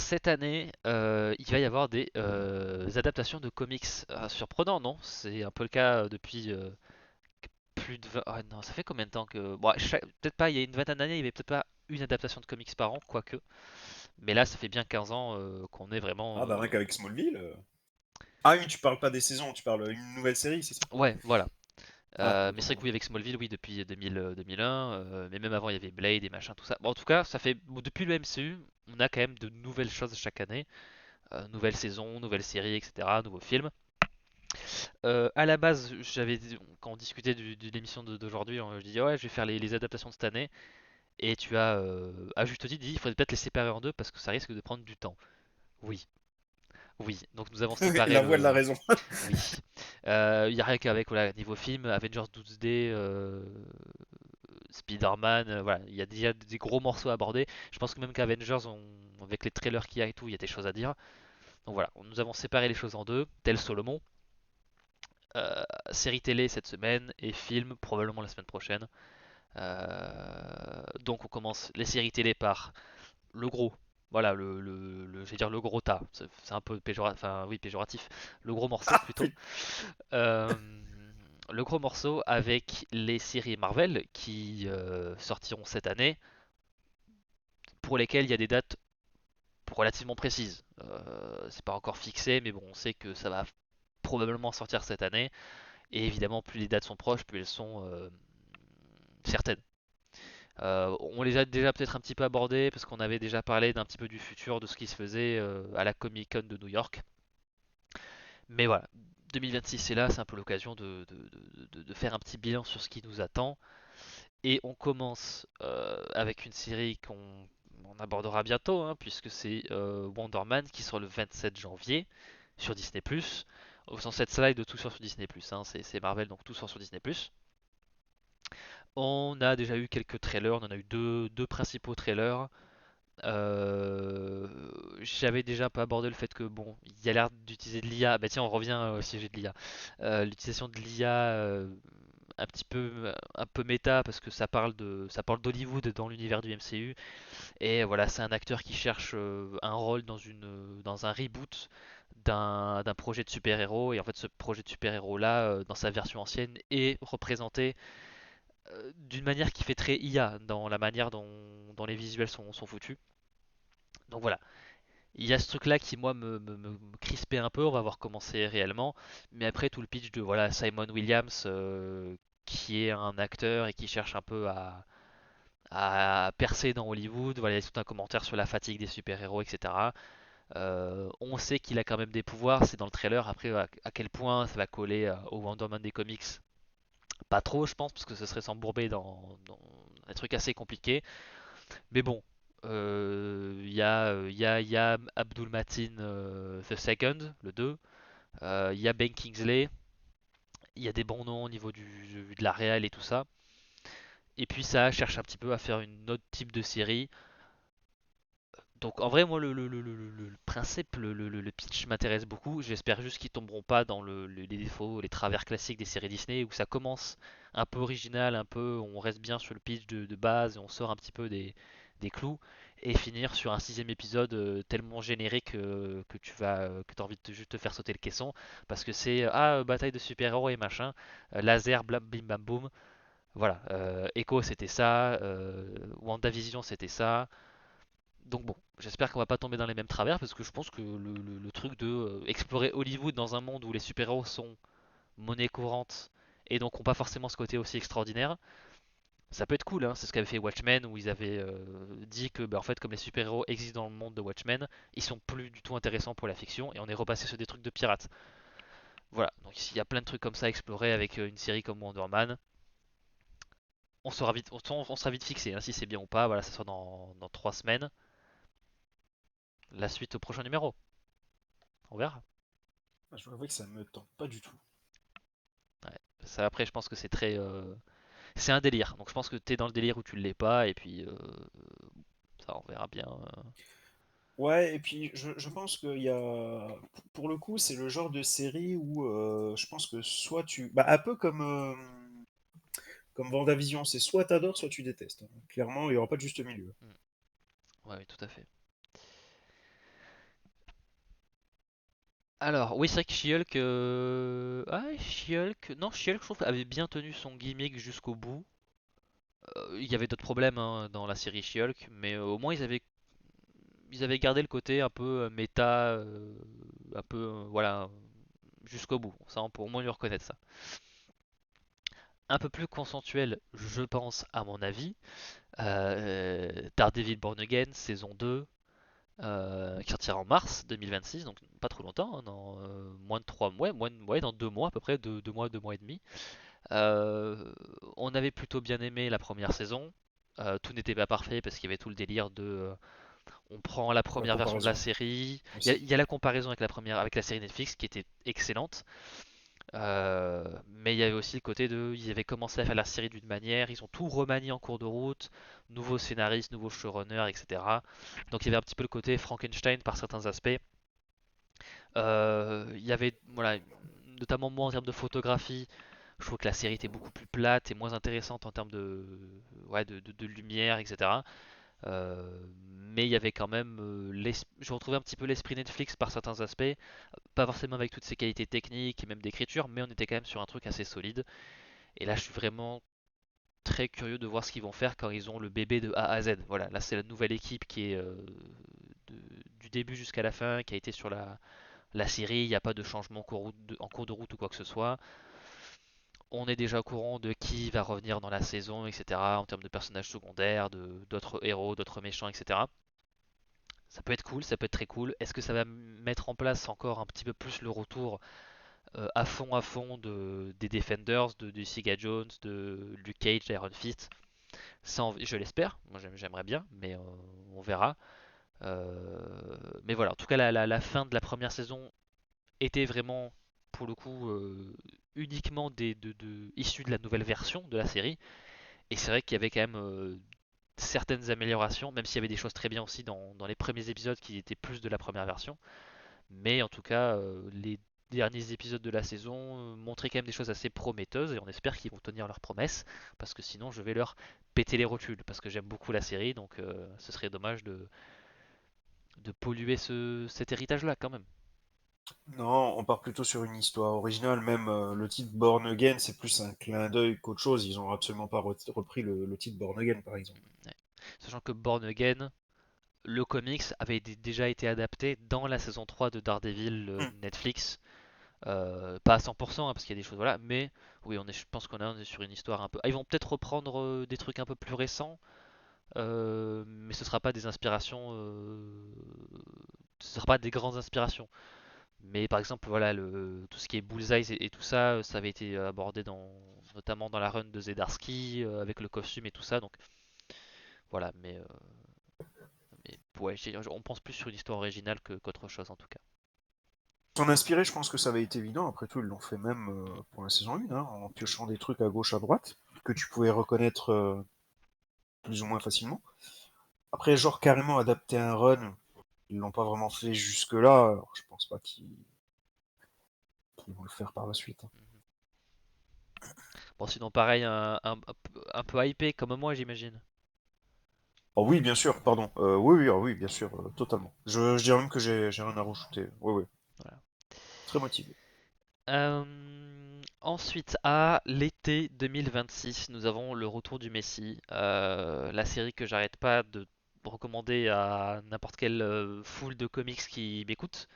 Cette année, il va y avoir des adaptations de comics. Surprenant, non? C'est un peu le cas depuis plus de 20... Ah non, ça fait combien de temps que... Bon, peut-être pas, il y a une vingtaine d'années, il y avait peut-être pas une adaptation de comics par an, quoique. Mais là, ça fait bien 15 ans qu'on est vraiment... Ah bah rien qu'avec Smallville. Ah oui, tu parles pas des saisons, tu parles une nouvelle série, c'est ça? Ouais, voilà. Ah, Mais autant c'est pour vrai que moi. oui, avec Smallville, oui, depuis 2000, 2001, mais même avant, il y avait Blade et machin, tout ça. Bon, en tout cas, ça fait... bon, depuis le MCU, on a quand même de nouvelles choses chaque année. Nouvelles saisons, nouvelles séries, etc., nouveaux films. À la base, quand on discutait de l'émission d'aujourd'hui, je disais ouais, je vais faire les adaptations de cette année. Et tu as, à juste titre, dit il faudrait peut-être les séparer en deux parce que ça risque de prendre du temps. Oui, oui. Donc nous avons séparé La voix de la le. raison. Oui. Il n'y a rien qu'avec voilà, niveau film, Avengers Doomsday, Spider-Man, voilà, il y a déjà des gros morceaux à aborder. Je pense que même qu'Avengers, avec les trailers qu'il y a et tout, il y a des choses à dire. Donc voilà, nous avons séparé les choses en deux, tel Solomon. Série télé cette semaine et film probablement la semaine prochaine. Donc on commence les séries télé par le gros. Voilà, je vais dire le gros tas. C'est un peu péjoratif, enfin oui péjoratif. Le gros morceau Ah plutôt. putain. Euh, le gros morceau avec les séries Marvel qui sortiront cette année, pour lesquelles il y a des dates relativement précises. C'est pas encore fixé, mais bon, on sait que ça va probablement sortir cette année. Et évidemment, plus les dates sont proches, plus elles sont certaines. On les a déjà peut-être un petit peu abordés parce qu'on avait déjà parlé d'un petit peu du futur de ce qui se faisait à la Comic Con de New York. Mais voilà, 2026 est là, c'est un peu l'occasion de faire un petit bilan sur ce qui nous attend. Et on commence avec une série qu'on abordera bientôt, hein, puisque c'est Wonder Man qui sort le 27 janvier sur Disney+. Au sens cette slide de tout sort sur Disney+, hein, c'est Marvel donc tout sort sur Disney+. On a déjà eu quelques trailers, on en a eu deux principaux trailers. Euh, J'avais déjà un peu abordé le fait que bon, il y a l'air d'utiliser de l'IA. Bah tiens, on revient au sujet de l'IA. L'utilisation de l'IA un peu méta parce que ça parle d'Hollywood dans l'univers du MCU. Et voilà, c'est un acteur qui cherche un rôle dans un reboot d'un projet de super-héros. Et en fait, ce projet de super-héros là, dans sa version ancienne, est représenté d'une manière qui fait très IA dans la manière dont les visuels sont foutus. Donc voilà, il y a ce truc-là qui, moi, me crispait un peu. On va voir comment c'est réellement. Mais après, tout le pitch de voilà, Simon Williams, qui est un acteur et qui cherche un peu à percer dans Hollywood. Voilà, il y a tout un commentaire sur la fatigue des super-héros, etc. On sait qu'il a quand même des pouvoirs. C'est dans le trailer. Après, à quel point ça va coller au Wonder Man des comics, pas trop, je pense, parce que ce serait s'embourber dans un truc assez compliqué. Mais bon, il y a Abdul Mateen the Second, le 2. Il y a Ben Kingsley. Il y a des bons noms au niveau de la réal et tout ça. Et puis ça cherche un petit peu à faire une autre type de série. Donc en vrai, moi, le principe, le pitch m'intéresse beaucoup. J'espère juste qu'ils tomberont pas dans les défauts, les travers classiques des séries Disney, où ça commence un peu original, un peu, on reste bien sur le pitch de base et on sort un petit peu des clous, et finir sur un sixième épisode tellement générique que t'as envie de juste te faire sauter le caisson, parce que c'est bataille de super-héros et machin, laser, blam, bim, bam, boum. Voilà, Echo c'était ça, WandaVision c'était ça. Donc bon, j'espère qu'on va pas tomber dans les mêmes travers parce que je pense que le truc de explorer Hollywood dans un monde où les super-héros sont monnaie courante et donc ont pas forcément ce côté aussi extraordinaire, ça peut être cool. Hein. C'est ce qu'avait fait Watchmen où ils avaient dit que bah, en fait comme les super-héros existent dans le monde de Watchmen, ils sont plus du tout intéressants pour la fiction et on est repassé sur des trucs de pirates. Voilà, donc il y a plein de trucs comme ça à explorer avec une série comme Wonder Man. On sera vite fixé hein, si c'est bien ou pas. Voilà, ça sort dans 3 semaines. La suite au prochain numéro. On verra. Ah, je vois que ça me tente pas du tout. Ouais. Ça, après, je pense que c'est très. C'est un délire. Donc, je pense que t'es dans le délire où tu l'es pas. Et puis, ça, on verra bien. Ouais, et puis je pense qu'il y a. Pour le coup, c'est le genre de série où je pense que soit tu. Bah, un peu comme Vendavision, c'est soit t'adores, soit tu détestes. Clairement, il n'y aura pas de juste milieu. Hmm. Ouais, oui, tout à fait. Alors, oui, c'est vrai que She-Hulk. Ah, She-Hulk. Non, She-Hulk, je trouve, avait bien tenu son gimmick jusqu'au bout. Il y avait d'autres problèmes hein, dans la série She-Hulk, mais au moins ils avaient gardé le côté un peu méta, un peu, voilà, jusqu'au bout. Ça, on peut au moins lui reconnaître ça. Un peu plus consensuel, je pense, à mon avis. Daredevil Born Again, saison 2, qui sortira en mars 2026, donc pas trop longtemps, hein, dans moins de 3 mois, ouais, dans 2 mois à peu près, 2 mois et demi. On avait plutôt bien aimé la première saison. Tout n'était pas parfait parce qu'il y avait tout le délire de on prend la La première version de la comparaison série. aussi. Il y a la comparaison avec avec la série Netflix qui était excellente. Mais il y avait aussi le côté de ils avaient commencé à faire la série d'une manière, ils ont tout remanié en cours de route, nouveaux scénaristes, nouveaux showrunners, etc. Donc il y avait un petit peu le côté Frankenstein par certains aspects. Il y avait, voilà, notamment moi en termes de photographie, je trouve que la série était beaucoup plus plate et moins intéressante en termes ouais, de lumière, etc. Mais il y avait quand même, je retrouvais un petit peu l'esprit Netflix par certains aspects, pas forcément avec toutes ses qualités techniques et même d'écriture, mais on était quand même sur un truc assez solide. Et là, je suis vraiment très curieux de voir ce qu'ils vont faire quand ils ont le bébé de A à Z. Voilà, là c'est la nouvelle équipe qui est du début jusqu'à la fin, qui a été sur la série, il n'y a pas de changement en cours de route ou quoi que ce soit. On est déjà au courant de qui va revenir dans la saison, etc. En termes de personnages secondaires, d'autres héros, d'autres méchants, etc. Ça peut être cool, ça peut être très cool. Est-ce que ça va mettre en place encore un petit peu plus le retour à fond des Defenders, de Jessica Jones, de Luke Cage, d'Iron Fist? Je l'espère, moi j'aimerais bien, mais on verra. Mais voilà, en tout cas la fin de la première saison était vraiment, pour le coup, uniquement issu de la nouvelle version de la série. Et c'est vrai qu'il y avait quand même certaines améliorations, même s'il y avait des choses très bien aussi dans les premiers épisodes qui étaient plus de la première version. Mais en tout cas, les derniers épisodes de la saison montraient quand même des choses assez prometteuses et on espère qu'ils vont tenir leurs promesses parce que sinon je vais leur péter les rotules parce que j'aime beaucoup la série donc ce serait dommage de polluer cet héritage-là quand même. Non, on part plutôt sur une histoire originale. Même le titre Born Again, c'est plus un clin d'œil qu'autre chose. Ils ont absolument pas repris le titre Born Again, par exemple. Ouais. Sachant que Born Again, le comics avait déjà été adapté dans la saison 3 de Daredevil Hmm. Netflix. Pas à 100% hein, parce qu'il y a des choses, voilà, mais oui, je pense on est sur une histoire un peu. Ah, ils vont peut-être reprendre des trucs un peu plus récents, mais ce sera pas des inspirations, ce sera pas des grandes inspirations. Mais par exemple, voilà, tout ce qui est Bullseye et tout ça, ça avait été abordé notamment dans la run de Zdarsky avec le costume et tout ça, donc voilà. Mais ouais, on pense plus sur une histoire originale qu'autre chose en tout cas. S'en inspirer, je pense que ça avait été évident. Après tout, ils l'ont fait même pour la saison 1, hein, en piochant des trucs à gauche, à droite, que tu pouvais reconnaître plus ou moins facilement. Après, genre carrément adapter un run, ils l'ont pas vraiment fait jusque-là. Alors, je pense pas qu'ils vont le faire par la suite, hein. Mhm. Bon, sinon pareil, un peu hypé comme moi, j'imagine. Oh oui, bien sûr, pardon. Oui, oui, ah oui, bien sûr, totalement. Je dirais même que j'ai rien à rajouter. Oui, oui. Voilà. Très motivé. Ensuite, à l'été 2026, nous avons le retour du Messie, la série que j'arrête pas de recommander à n'importe quelle foule de comics qui m'écoute.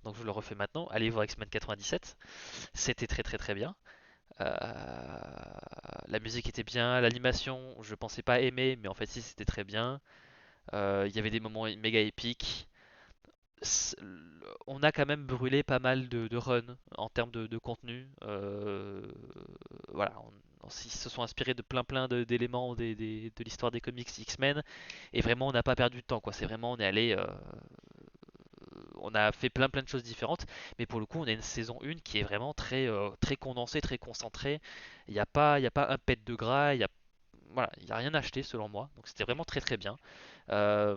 Donc je le refais maintenant. Allez voir X-Men 97. C'était très très très bien. Euh, la musique était bien, l'animation, je pensais pas aimer, mais en fait si c'était très bien. Il y avait des moments méga épiques. On a quand même brûlé pas mal de runs en termes de contenu. Voilà, ils se sont inspirés de plein d'éléments de l'histoire des comics X-Men et vraiment on n'a pas perdu de temps quoi. C'est vraiment on est allé, on a fait plein de choses différentes, mais pour le coup on a une saison 1 qui est vraiment très condensée, très concentrée. Il y a pas un pet de gras, voilà, il y a rien acheté selon moi, donc c'était vraiment très très bien. Euh,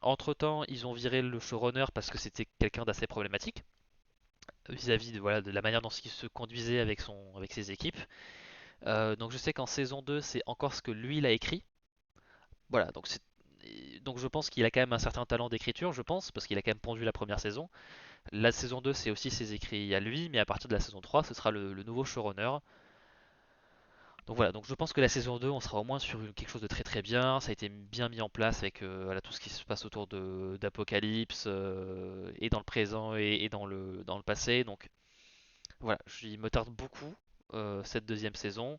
Entre-temps, ils ont viré le showrunner parce que c'était quelqu'un d'assez problématique vis-à-vis voilà, de la manière dont il se conduisait avec ses équipes. Donc je sais qu'en saison 2, c'est encore ce que lui il a écrit. Voilà, donc je pense qu'il a quand même un certain talent d'écriture, je pense, parce qu'il a quand même pondu la première saison. La saison 2, c'est aussi ses écrits à lui, mais à partir de la saison 3, ce sera le nouveau showrunner. Donc voilà, donc je pense que la saison 2, on sera au moins sur quelque chose de très très bien. Ça a été bien mis en place avec voilà, tout ce qui se passe autour d'Apocalypse, et dans le présent et dans le passé. Donc voilà, il me tarde beaucoup cette deuxième saison.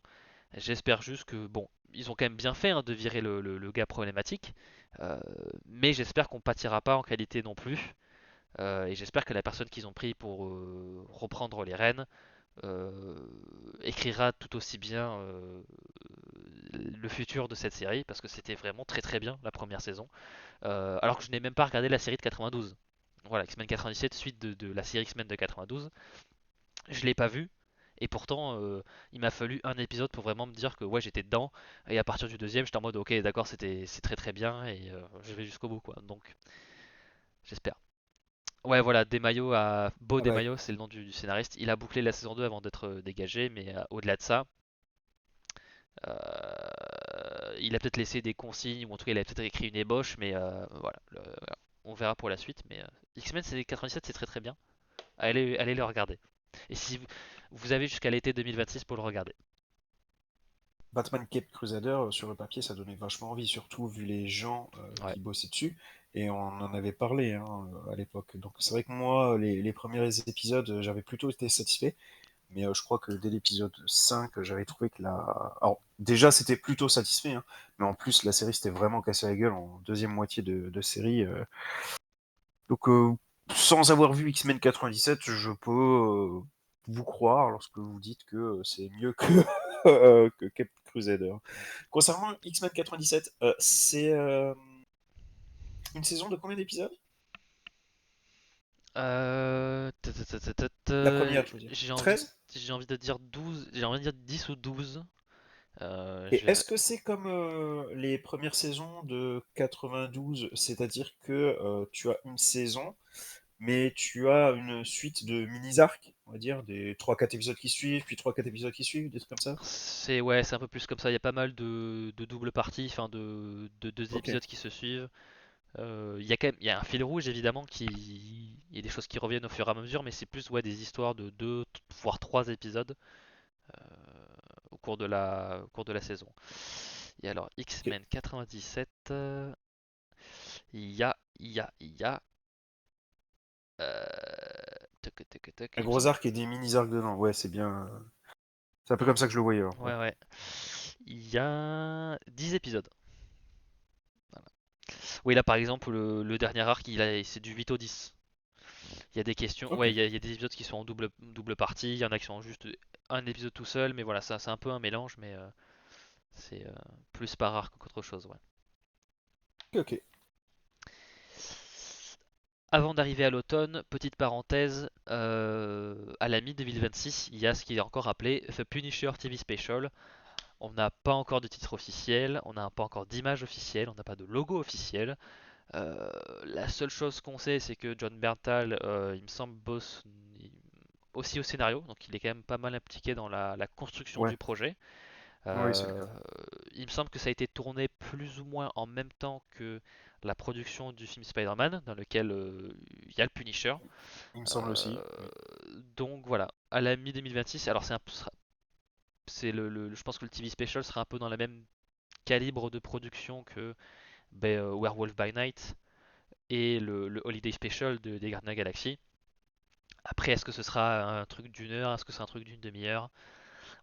J'espère juste que, bon, ils ont quand même bien fait hein, de virer le gars problématique, euh, mais j'espère qu'on pâtira pas en qualité non plus. Et j'espère que la personne qu'ils ont pris pour reprendre les rênes euh, écrira tout aussi bien le futur de cette série, parce que c'était vraiment très très bien la première saison. Alors que je n'ai même pas regardé la série de 92. Voilà, X-Men 97, suite de la série X-Men de 92. Je l'ai pas vue. Et pourtant, il m'a fallu un épisode pour vraiment me dire que ouais, j'étais dedans. Et à partir du deuxième, j'étais en mode ok, d'accord, c'est très très bien et je vais jusqu'au bout quoi. Donc, j'espère. Ouais, voilà, Desmayo Beau Ah bah, Desmayo, c'est le nom du scénariste. Il a bouclé la saison 2 avant d'être dégagé, mais au-delà de ça, il a peut-être laissé des consignes, ou en tout cas, il a peut-être écrit une ébauche, mais voilà, on verra pour la suite. Mais X-Men c'est 97, c'est très très bien. Allez le regarder. Et si vous avez jusqu'à l'été 2026 pour le regarder. Batman Cape Crusader, sur le papier, ça donnait vachement envie, surtout vu les gens Ouais. qui bossaient dessus. Et on en avait parlé hein, à l'époque. Donc c'est vrai que moi, les premiers épisodes, j'avais plutôt été satisfait. Mais je crois que dès l'épisode 5, j'avais trouvé que la... Alors, déjà, c'était plutôt satisfait, hein, mais en plus, la série s'était vraiment cassée la gueule en deuxième moitié de série. Donc, sans avoir vu X-Men 97, je peux vous croire lorsque vous dites que c'est mieux que, que Cape Crusader. Concernant X-Men 97, c'est une saison de combien d'épisodes? La première, je veux dire. J'ai envie, 13. j'ai envie de dire 12, j'ai envie de dire 10 ou 12. Et est-ce que c'est comme les premières saisons de 92, c'est-à-dire que tu as une saison, mais tu as une suite de mini-arcs, on va dire, des trois quatre épisodes qui suivent, puis trois quatre épisodes qui suivent, des trucs comme ça? C'est ouais, c'est un peu plus comme ça. Il y a pas mal de doubles parties, enfin de deux Ok. épisodes qui se suivent. Il y a quand même, il y a un fil rouge évidemment qui, il y a des choses qui reviennent au fur et à mesure, mais c'est plus ouais des histoires de deux voire trois épisodes au cours de la saison. Et alors Ok. X-Men 97, il y a euh, Un il me gros semble. arc et des mini-arcs dedans, ouais, c'est bien. C'est un peu comme ça que je le voyais, alors, ouais. Ouais ouais. Il y a 10 épisodes. Voilà. Oui là par exemple le dernier arc c'est du 8 au 10. Il y a des questions, Ok. ouais, il y a des épisodes qui sont en double partie, il y en a qui sont juste un épisode tout seul, mais voilà, ça c'est un peu un mélange, mais c'est plus par arc qu'autre chose, ouais. Ok, ok. Avant d'arriver à l'automne, petite parenthèse, à la mi-2026, il y a ce qui est encore appelé The Punisher TV Special. On n'a pas encore de titre officiel, on n'a pas encore d'image officielle, on n'a pas de logo officiel. La seule chose qu'on sait, c'est que John Berntal, il me semble, bosse aussi au scénario, donc il est quand même pas mal impliqué dans la construction Ouais. du projet. Oui, c'est le Euh, cas. il me semble que ça a été tourné plus ou moins en même temps que la production du film Spider-Man, dans lequel il y a le Punisher. Il me semble Euh, aussi. Mm. donc voilà, à la mi-2026, alors je pense que le TV special sera un peu dans le même calibre de production que Werewolf by Night et le Holiday Special des Gardiens de la Galaxie. Après, est-ce que ce sera un truc d'une heure, est-ce que c'est un truc d'une demi-heure?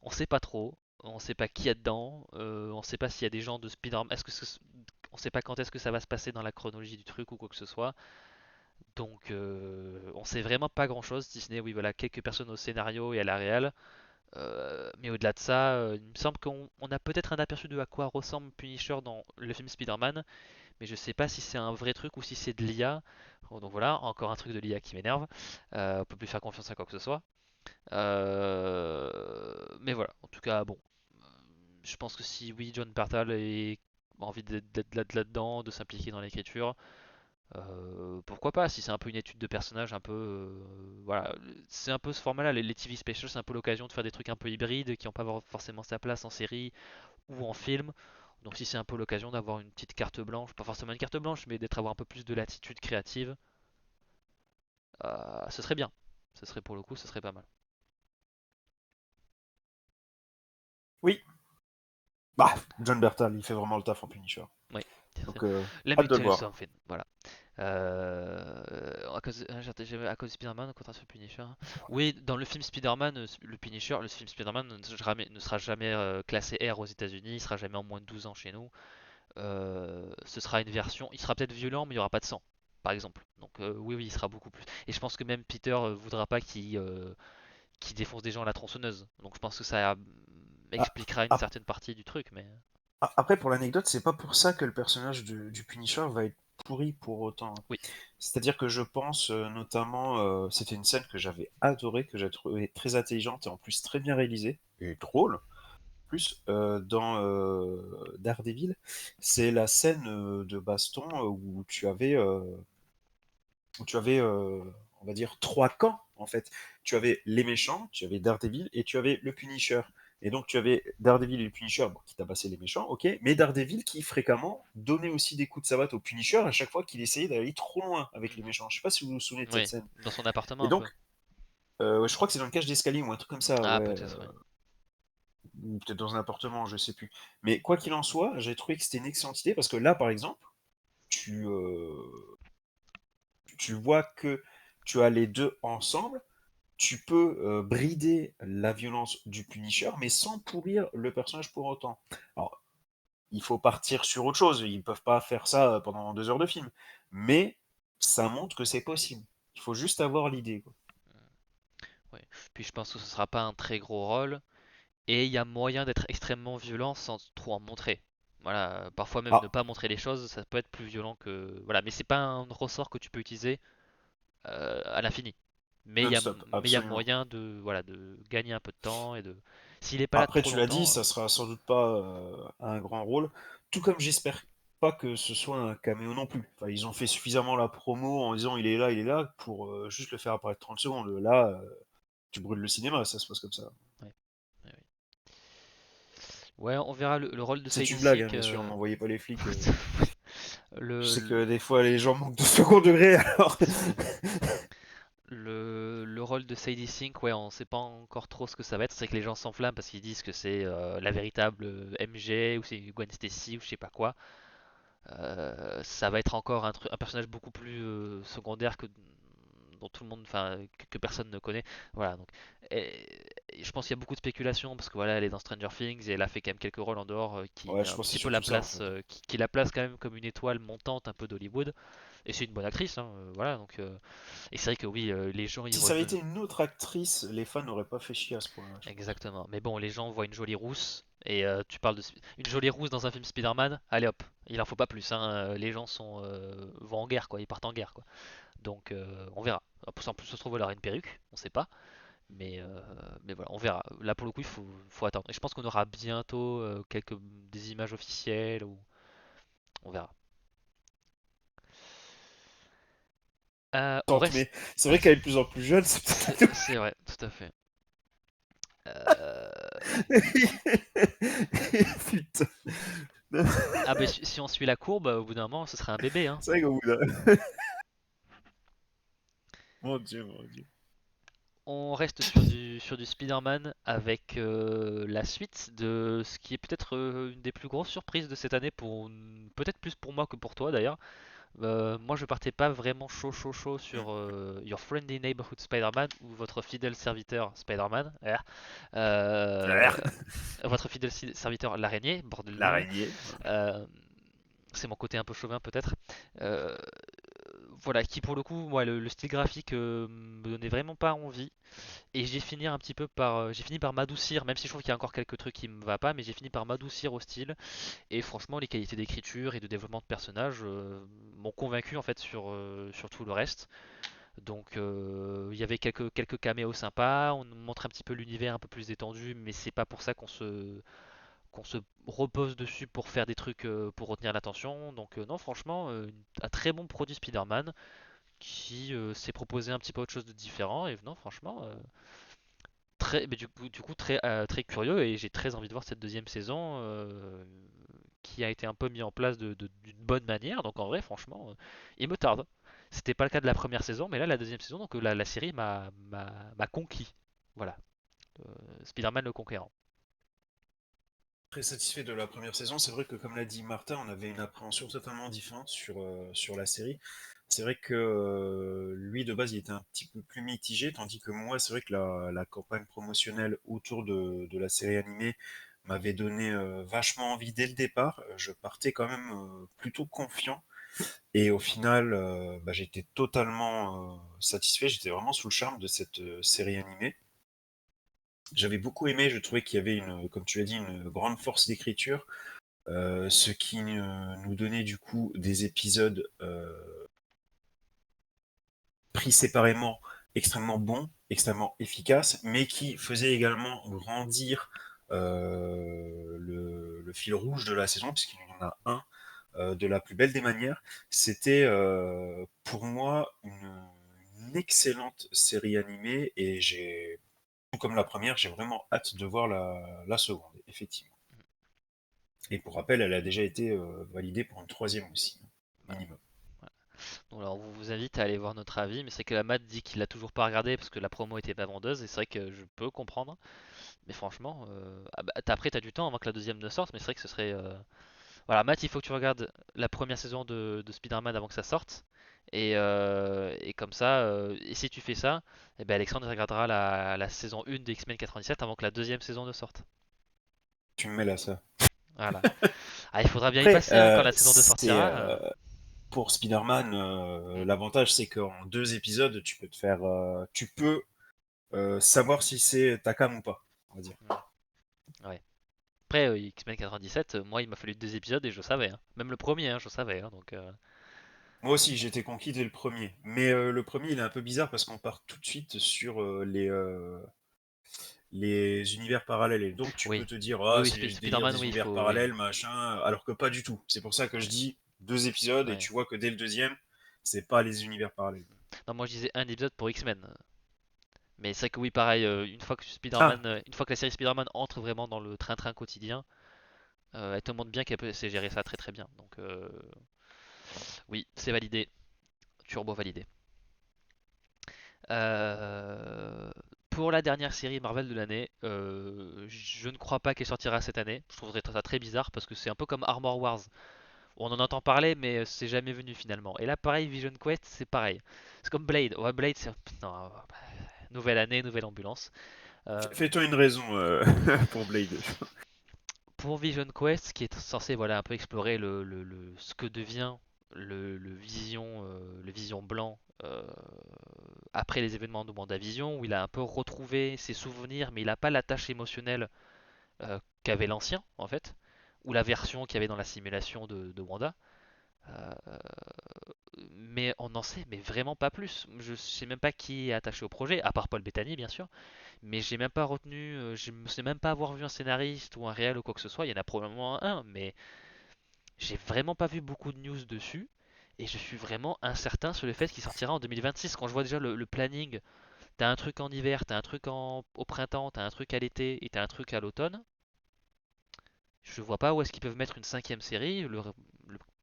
On sait pas trop. On sait pas qui y a dedans. On sait pas s'il y a des gens de Spider-Man. On sait pas quand est-ce que ça va se passer dans la chronologie du truc ou quoi que ce soit. Donc, on sait vraiment pas grand-chose, si ce n'est oui voilà quelques personnes au scénario et à la réal. Mais au-delà de ça, il me semble qu'on a peut-être un aperçu de à quoi ressemble Punisher dans le film Spider-Man, mais je sais pas si c'est un vrai truc ou si c'est de l'IA. Donc voilà, encore un truc de l'IA qui m'énerve. On peut plus faire confiance à quoi que ce soit. Mais voilà, en tout cas, bon, je pense que si oui, John Pertal a envie d'être là-dedans, de s'impliquer dans l'écriture, pourquoi pas, si c'est un peu une étude de personnage, un peu. Voilà, c'est un peu ce format-là, les TV specials, c'est un peu l'occasion de faire des trucs un peu hybrides qui n'ont pas forcément sa place en série ou en film. Donc si c'est un peu l'occasion d'avoir une petite carte blanche, pas forcément une carte blanche, mais d'être avoir un peu plus de latitude créative, ce serait bien. Ce serait pour le coup, ce serait pas mal. Oui, bah, John Bertal, il fait vraiment le taf en Punisher. Oui. Donc, Let me hâte de le tell you voir. something. Voilà. À cause de Spider-Man, quand on se Punisher. Oui, dans le film Spider-Man, le Punisher, le film Spider-Man ne sera jamais classé R aux États-Unis, il sera jamais en moins de 12 ans chez nous. Ce sera une version, il sera peut-être violent, mais il n'y aura pas de sang, par exemple. Donc oui, oui, il sera beaucoup plus. Et je pense que même Peter voudra pas qu'il défonce des gens à la tronçonneuse. Donc je pense que ça Ah, expliquera une ap- certaine partie du truc, mais Après, pour l'anecdote, c'est pas pour ça que le personnage du Punisher va être pourri pour autant. oui, C'est-à-dire que je pense notamment, c'était une scène que j'avais adorée, que j'ai trouvée très intelligente et en plus très bien réalisée, et drôle, plus, dans Daredevil, c'est la scène de baston où tu avais on va dire, trois camps, en fait. Tu avais les méchants, tu avais Daredevil, et tu avais le Punisher. Et donc tu avais Daredevil et le Punisher bon, qui tabassaient les méchants, ok, mais Daredevil qui fréquemment donnait aussi des coups de savate au Punisher à chaque fois qu'il essayait d'aller trop loin avec les mhm, méchants. Je sais pas si vous vous souvenez de cette oui, scène. dans son appartement Et un peu. donc, ouais, je crois que c'est dans le cage d'escalier ou un truc comme ça, Ah, ouais, peut-être, oui. ou peut-être dans un appartement, je sais plus. Mais quoi qu'il en soit, j'ai trouvé que c'était une excellente idée parce que là, par exemple, tu, tu vois que tu as les deux ensemble, tu peux brider la violence du Punisher, mais sans pourrir le personnage pour autant. Alors, il faut partir sur autre chose. Ils ne peuvent pas faire ça pendant 2 heures de film. Mais ça montre que c'est possible. Il faut juste avoir l'idée, quoi. Ouais. Puis je pense que ce sera pas un très gros rôle, et il y a moyen d'être extrêmement violent sans trop en montrer. Voilà, parfois même ne Ah, pas montrer les choses, ça peut être plus violent que. Voilà, mais c'est pas un ressort que tu peux utiliser à l'infini. non-stop, Mais il y a absolument. moyen de, voilà, de gagner un peu de temps et de. S'il est pas là Après, trop tu l'as dit, longtemps, ça sera sans doute pas un grand rôle. Tout comme j'espère pas que ce soit un caméo non plus. Enfin, ils ont fait suffisamment la promo en disant il est là, pour juste le faire apparaître 30 secondes. Là, tu brûles le cinéma, ça se passe comme ça. ouais, ouais, ouais. Ouais, on verra le rôle de C'est Sadie une blague, hein, Sink. bien sûr, m'envoyez pas les flics. Je le, sais le, que des fois les gens manquent de second degré, alors. le rôle de Sadie Sink, ouais, on sait pas encore trop ce que ça va être. C'est que les gens s'enflamment parce qu'ils disent que c'est la véritable MJ ou c'est Gwen Stacy ou je sais pas quoi. Ça va être encore un personnage beaucoup plus secondaire que dont tout le monde, enfin que personne ne connaît. Voilà, donc et je pense qu'il y a beaucoup de spéculation parce que voilà, elle est dans Stranger Things et elle a fait quand même quelques rôles en dehors qui Ouais, met je un pense que petit c'est peu la surtout ça en place, fait. qui la place quand même comme une étoile montante un peu d'Hollywood. Et c'est une bonne actrice, hein, voilà. Donc et c'est vrai que oui, les gens ils Si ça avait reveulent été une autre actrice, les fans n'auraient pas fait chier à ce point-là, je pense. exactement. Mais bon, les gens voient une jolie rousse et tu parles de une jolie rousse dans un film Spider-Man. Allez hop, il en faut pas plus, hein. Les gens vont en guerre quoi, ils partent en guerre quoi. Donc on verra. En plus, ça se trouve, elle aura une perruque, on sait pas. Mais voilà, on verra. Là, pour le coup, faut attendre. Et je pense qu'on aura bientôt des images officielles ou on verra. On Tante, mais reste. c'est vrai qu'elle est de plus en plus jeune, c'est peut-être C'est vrai, tout à fait. Euh, Putain. Ah, bah, si on suit la courbe, au bout d'un moment, ce serait un bébé, hein. C'est vrai qu'au bout d'un... Mon Dieu, mon Dieu. On reste sur du Spider-Man avec la suite de ce qui est peut-être une des plus grosses surprises de cette année, peut-être plus pour moi que pour toi d'ailleurs. Moi, je partais pas vraiment chaud sur Your Friendly Neighborhood Spider-Man ou votre fidèle serviteur Spider-Man. Euh, votre fidèle serviteur l'araignée, bordel de nom. L'araignée. Euh, c'est mon côté un peu chauvin peut-être. Euh, voilà, qui pour le coup, moi, le style graphique me donnait vraiment pas envie. Et j'ai fini par m'adoucir, même si je trouve qu'il y a encore quelques trucs qui me va pas, mais j'ai fini par m'adoucir au style. Et franchement, les qualités d'écriture et de développement de personnages m'ont convaincu en fait sur tout le reste. Donc il y avait quelques caméos sympas, on nous montre un petit peu l'univers un peu plus étendu, mais c'est pas pour ça qu'on se repose dessus pour faire des trucs pour retenir l'attention. Donc non, franchement, un très bon produit Spider-Man qui s'est proposé un petit peu autre chose de différent. Et non, franchement, très, mais du coup très curieux et j'ai très envie de voir cette deuxième saison qui a été un peu mis en place d'une bonne manière. Donc en vrai, franchement, il me tarde. C'était pas le cas de la première saison, mais là, la deuxième saison, donc la série m'a conquis. Voilà, Spider-Man le Conquérant. Très satisfait de la première saison. C'est vrai que, comme l'a dit Martin, on avait une appréhension totalement différente sur la série. C'est vrai que lui, de base, il était un petit peu plus mitigé, tandis que moi, c'est vrai que la campagne promotionnelle autour de la série animée m'avait donné vachement envie dès le départ. Je partais quand même plutôt confiant. Et au final, bah, j'étais totalement satisfait. J'étais vraiment sous le charme de cette série animée. J'avais beaucoup aimé, je trouvais qu'il y avait comme tu l'as dit, une grande force d'écriture, ce qui nous donnait du coup des épisodes pris séparément extrêmement bons, extrêmement efficaces, mais qui faisaient également grandir le fil rouge de la saison, puisqu'il y en a un de la plus belle des manières. C'était pour moi une excellente série animée et tout comme la première, j'ai vraiment hâte de voir la seconde, effectivement. Et pour rappel, elle a déjà été validée pour une troisième aussi, Bah, minimum. voilà. Donc, alors, on vous invite à aller voir notre avis, mais c'est que la Matt dit qu'il l'a toujours pas regardé parce que la promo était pas vendeuse, et c'est vrai que je peux comprendre. Mais franchement, après, t'as du temps avant que la deuxième ne sorte, mais c'est vrai que ce serait. Voilà, Matt, il faut que tu regardes la première saison de Spider-Man avant que ça sorte. Et comme ça, et si tu fais ça, eh ben Alexandre il regardera la saison 1 de X-Men 97 avant que la deuxième saison ne sorte. Tu me mets là ça. Voilà. Ah, il faudra bien y Après, passer hein, quand la saison 2 sortira. pour Spider-Man, Hmm, l'avantage c'est qu'en 2 épisodes, tu peux tu peux savoir si c'est ta cam ou pas, on va dire. ouais. Après, X-Men 97, moi il m'a fallu 2 épisodes et je savais, hein. Même le premier, hein, je savais, hein, donc Moi aussi, j'étais conquis dès le premier. Mais le premier, il est un peu bizarre parce qu'on part tout de suite sur les univers parallèles. Et donc, tu peux oui. te dire, Oui, ah, oui, c'est le délire Spider-Man, des oui, il univers faut, oui. parallèles, machin, alors que pas du tout. C'est pour ça que je dis 2 épisodes et Ouais. tu vois que dès le deuxième, c'est pas les univers parallèles. Non, moi je disais un épisode pour X-Men. Mais c'est vrai que oui, pareil, Ah, Une fois que la série Spider-Man entre vraiment dans le train-train quotidien, elle te montre bien qu'elle sait gérer ça très très bien. Donc oui, c'est validé, turbo validé. Euh, pour la dernière série Marvel de l'année, je ne crois pas qu'elle sortira cette année. Je trouverais ça très bizarre parce que c'est un peu comme Armor Wars. On en entend parler, mais c'est jamais venu finalement. Et là, pareil, Vision Quest, c'est pareil. C'est comme Blade. Ouais, Blade, c'est non, nouvelle année, nouvelle ambulance. Euh, fais-toi une raison pour Blade. pour Vision Quest, qui est censé voilà un peu explorer ce que devient le Vision blanc après les événements de WandaVision, où il a un peu retrouvé ses souvenirs, mais il n'a pas la tâche émotionnelle qu'avait l'ancien en fait, ou la version qu'il y avait dans la simulation de Wanda. Euh, mais on n'en sait mais vraiment pas plus. Je sais même pas qui est attaché au projet, à part Paul Bettany bien sûr, mais j'ai même pas retenu, je ne sais même pas avoir vu un scénariste ou un réel ou quoi que ce soit. Il y en a probablement un, mais j'ai vraiment pas vu beaucoup de news dessus. Et je suis vraiment incertain sur le fait qu'il sortira en 2026. Quand je vois déjà le planning, t'as un truc en hiver, t'as un truc au printemps, t'as un truc à l'été et t'as un truc à l'automne. Je vois pas où est-ce qu'ils peuvent mettre une cinquième série. Le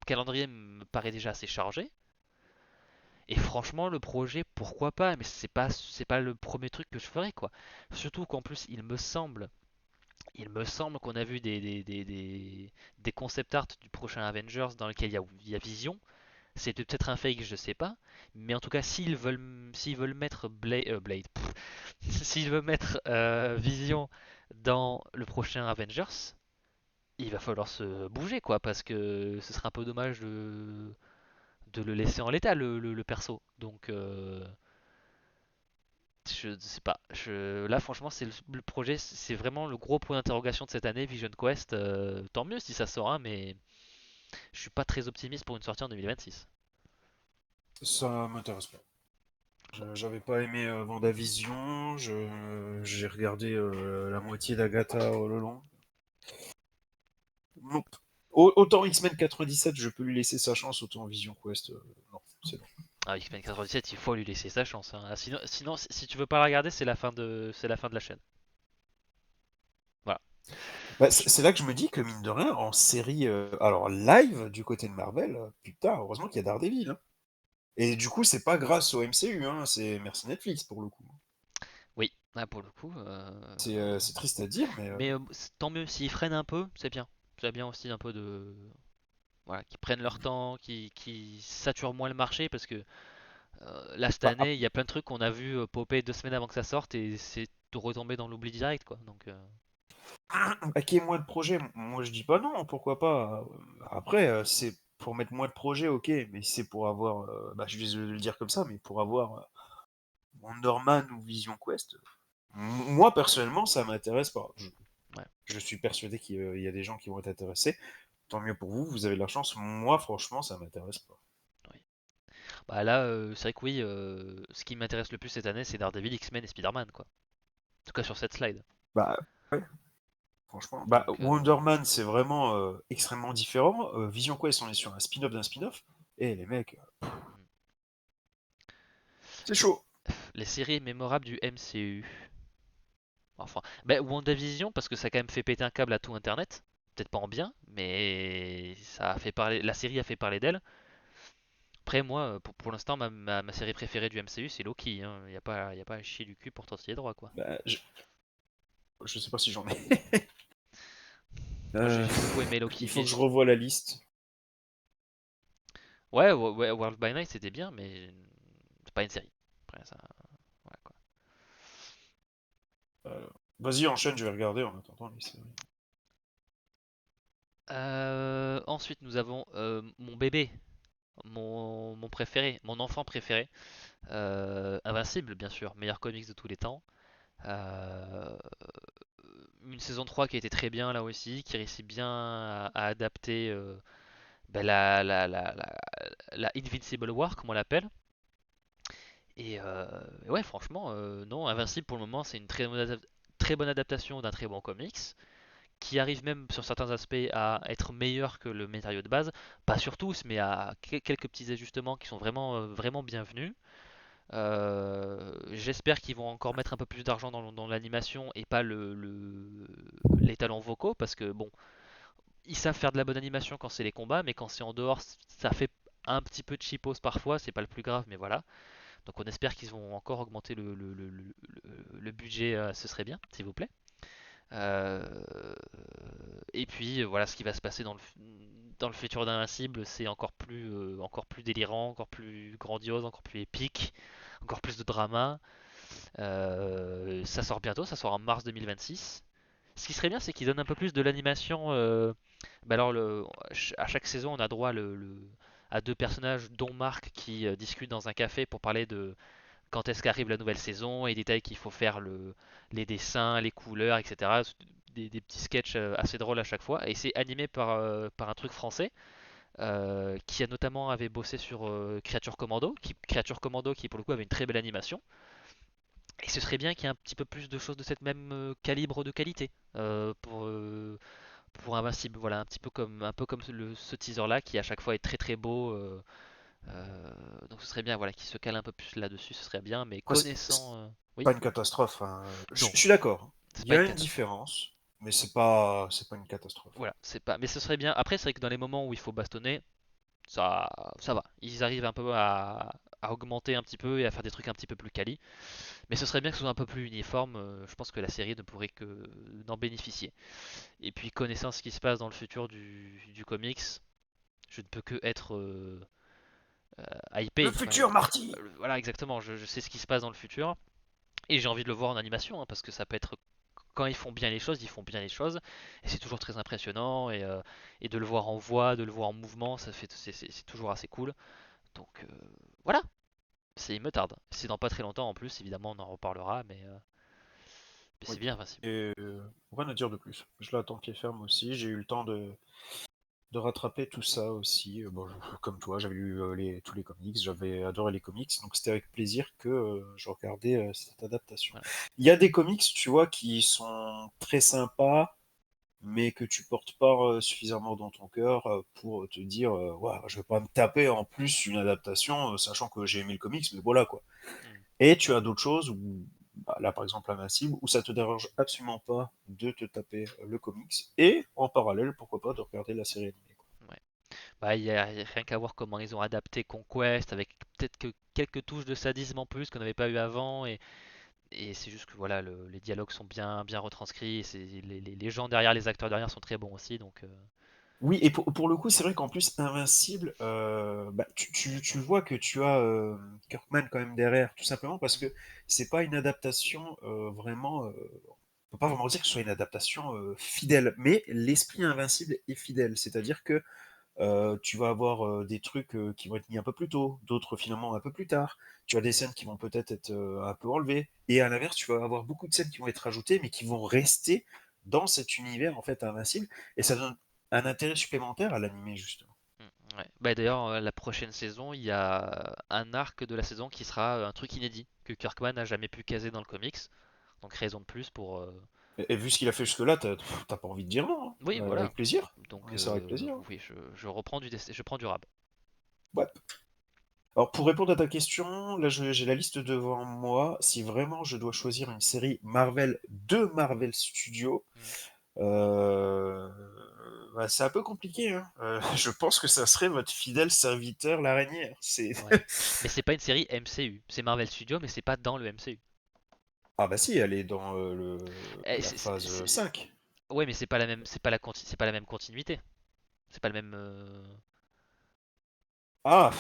calendrier me paraît déjà assez chargé. Et franchement, le projet, pourquoi pas, mais c'est pas le premier truc que je ferais, quoi. Surtout qu'en plus, il me semble qu'on a vu des concept art du prochain Avengers dans lequel il y a Vision. C'est peut-être un fake, je sais pas. Mais en tout cas, s'ils veulent mettre Blade, s'ils veulent mettre Vision dans le prochain Avengers, il va falloir se bouger, quoi, parce que ce serait un peu dommage de le laisser en l'état, le perso. Donc, je sais pas. Là, franchement, c'est le projet, c'est vraiment le gros point d'interrogation de cette année, Vision Quest. Tant mieux si ça sort, hein, mais je suis pas très optimiste pour une sortie en 2026. Ça m'intéresse pas. Bon, J'avais pas aimé Vendavision, j'ai regardé la moitié d'Agatha le long. Nope. Autant X-Men 97, je peux lui laisser sa chance, autant Vision Quest, non, c'est bon. ah, X-Men 97, il faut lui laisser sa chance, hein. Ah, sinon, si tu veux pas la regarder, c'est la fin de la chaîne. Voilà. Bah, c'est là que je me dis que, mine de rien, en série, alors live, du côté de Marvel, putain, heureusement qu'il y a Daredevil, hein. Et du coup, c'est pas grâce au MCU, hein, c'est merci Netflix pour le coup. Oui, ah, pour le coup. C'est triste à dire, mais Mais tant mieux s'ils freinent un peu, c'est bien. C'est bien aussi un peu de. Voilà, qu'ils prennent leur temps, qu'ils saturent moins le marché parce que là cette bah, année, il y a plein de trucs qu'on a vu popper 2 semaines avant que ça sorte et c'est tout retombé dans l'oubli direct quoi. Donc qu'il y ait moins de projets, moi je dis pas non, pourquoi pas. Après, c'est pour mettre moins de projets, ok, mais c'est pour avoir, bah, je vais le dire comme ça, mais pour avoir Wonder Man ou Vision Quest, moi personnellement, ça m'intéresse pas. ouais, Je suis persuadé qu'il y a des gens qui vont être intéressés. Tant mieux pour vous, vous avez de la chance. Moi, franchement, ça m'intéresse pas. oui. Bah là, c'est vrai que oui, ce qui m'intéresse le plus cette année, c'est Daredevil, X-Men et Spider-Man quoi. En tout cas sur cette slide. Bah, ouais, franchement. Bah, Donc Wonder Man, c'est vraiment extrêmement différent. Vision Quest, on est sur un spin-off d'un spin-off. Et les mecs, c'est chaud. les séries mémorables du MCU. Enfin, bah, WandaVision parce que ça a quand même fait péter un câble à tout Internet. Peut-être pas en bien, mais ça a fait parler. La série a fait parler d'elle. Après, moi, pour l'instant, ma série préférée du MCU, c'est Loki. Hein. Y a pas à chier du cul pour tortiller droit, quoi. Bah, je sais pas si j'en ai. Moi, Euh, j'ai beaucoup aimé il Loki. faut que je revoie la liste. Ouais, ouais, World by Night, c'était bien, mais c'est pas une série. Après, ça, ouais, quoi. Euh, Vas-y, enchaîne, je vais regarder en attendant les séries. Ensuite, nous avons mon bébé, mon préféré, mon enfant préféré. Invincible, bien sûr, meilleur comics de tous les temps. Euh, une saison 3 qui a été très bien là aussi, qui réussit bien à adapter ben, la Invincible War, comme on l'appelle. Et ouais, franchement, non, Invincible pour le moment, c'est une très bonne adaptation d'un très bon comics, qui arrive même sur certains aspects à être meilleur que le matériau de base. Pas sur tous, mais à quelques petits ajustements qui sont vraiment bienvenus. J'espère qu'ils vont encore mettre un peu plus d'argent dans l'animation et pas les talents vocaux, parce que bon, ils savent faire de la bonne animation quand c'est les combats, mais quand c'est en dehors, ça fait un petit peu de cheapos parfois, c'est pas le plus grave, mais voilà. Donc on espère qu'ils vont encore augmenter le budget, ce serait bien, s'il vous plaît. Euh, et puis voilà ce qui va se passer dans le futur d'Invincible, c'est encore plus délirant, encore plus grandiose, encore plus épique, encore plus de drama. Ça sort bientôt, ça sort en mars 2026. Ce qui serait bien, c'est qu'ils donnent un peu plus de l'animation. Bah alors, à chaque saison, on a droit à deux personnages, dont Marc, qui discutent dans un café pour parler de quand est-ce qu'arrive la nouvelle saison et les détails qu'il faut faire, les dessins, les couleurs, etc. Des petits sketchs assez drôles à chaque fois. Et c'est animé par un truc français qui a notamment avait bossé sur Creature Commando qui pour le coup avait une très belle animation. Et ce serait bien qu'il y ait un petit peu plus de choses de cette même calibre de qualité pour Invincible. Voilà, un peu comme ce teaser là qui à chaque fois est très beau. Donc ce serait bien, voilà, qu'il se cale un peu plus là-dessus, ce serait bien. Mais Après, c'est connaissant, oui, pas une catastrophe, hein. non, Je suis d'accord. c'est Il pas y une a une catastrophe. différence, mais c'est pas une catastrophe. Voilà, c'est pas. Mais ce serait bien. Après, c'est vrai que dans les moments où il faut bastonner, ça, ça va. Ils arrivent un peu à augmenter un petit peu et à faire des trucs un petit peu plus quali. Mais ce serait bien que ce soit un peu plus uniforme. Je pense que la série ne pourrait que d'en bénéficier. Et puis connaissant ce qui se passe dans le futur du comics, je ne peux que être Le hypé. Enfin, futur, Marty! voilà, exactement. Je sais ce qui se passe dans le futur et j'ai envie de le voir en animation hein, parce que ça peut être quand ils font bien les choses, ils font bien les choses et c'est toujours très impressionnant et de le voir en voix, de le voir en mouvement, c'est toujours assez cool. Donc voilà, il me tarde. C'est dans pas très longtemps en plus, évidemment on en reparlera, mais c'est Oui. bien invincible. Et rien à dire de plus. Je l'attends pied ferme aussi. J'ai eu le temps de rattraper tout ça aussi. Bon, comme toi, j'avais lu tous les comics, j'avais adoré les comics, donc c'était avec plaisir que je regardais cette adaptation. Voilà. Il y a des comics, tu vois, qui sont très sympas, mais que tu portes pas suffisamment dans ton cœur pour te dire, ouais, je vais pas me taper en plus une adaptation, sachant que j'ai aimé le comics, mais voilà quoi. Mm. Et tu as d'autres choses où, bah, là par exemple Invincible, où ça te dérange absolument pas de te taper le comics, et en parallèle, pourquoi pas, de regarder la série animée. Ouais. Bah, y a rien qu'à voir comment ils ont adapté Conquest avec peut-être que quelques touches de sadisme en plus qu'on n'avait pas eu avant et c'est juste que voilà les dialogues sont bien retranscrits et les gens derrière les acteurs derrière sont très bons aussi donc Oui, et pour le coup, c'est vrai qu'en plus, Invincible, bah, tu vois que tu as Kirkman quand même derrière, tout simplement parce que c'est pas une adaptation vraiment. On peut pas vraiment dire que ce soit une adaptation fidèle, mais l'esprit Invincible est fidèle. C'est-à-dire que tu vas avoir des trucs qui vont être mis un peu plus tôt, d'autres finalement un peu plus tard. Tu as des scènes qui vont peut-être être, un peu enlevées. Et à l'inverse, tu vas avoir beaucoup de scènes qui vont être ajoutées, mais qui vont rester dans cet univers en fait invincible. Et ça donne un intérêt supplémentaire à l'animé justement. ouais. Bah, d'ailleurs la prochaine saison il y a un arc de la saison qui sera un truc inédit que Kirkman n'a jamais pu caser dans le comics donc raison de plus pour Et vu ce qu'il a fait jusque-là, t'as pas envie de dire non, hein. oui voilà Avec plaisir. donc Mais ça avec plaisir, hein. oui je reprends je prends du rab. Ouais. Alors pour répondre à ta question, là j'ai la liste devant moi. Si vraiment je dois choisir une série Marvel de Marvel Studios, Mm. Euh, bah, c'est un peu compliqué, hein. Je pense que ça serait votre fidèle serviteur, l'araignée, hein. C'est... Ouais. Mais c'est pas une série MCU. C'est Marvel Studios, mais c'est pas dans le MCU. Ah bah si, elle est dans Eh, la phase 5. ouais, mais c'est pas la même, c'est pas la même continuité. C'est pas le même, Ah,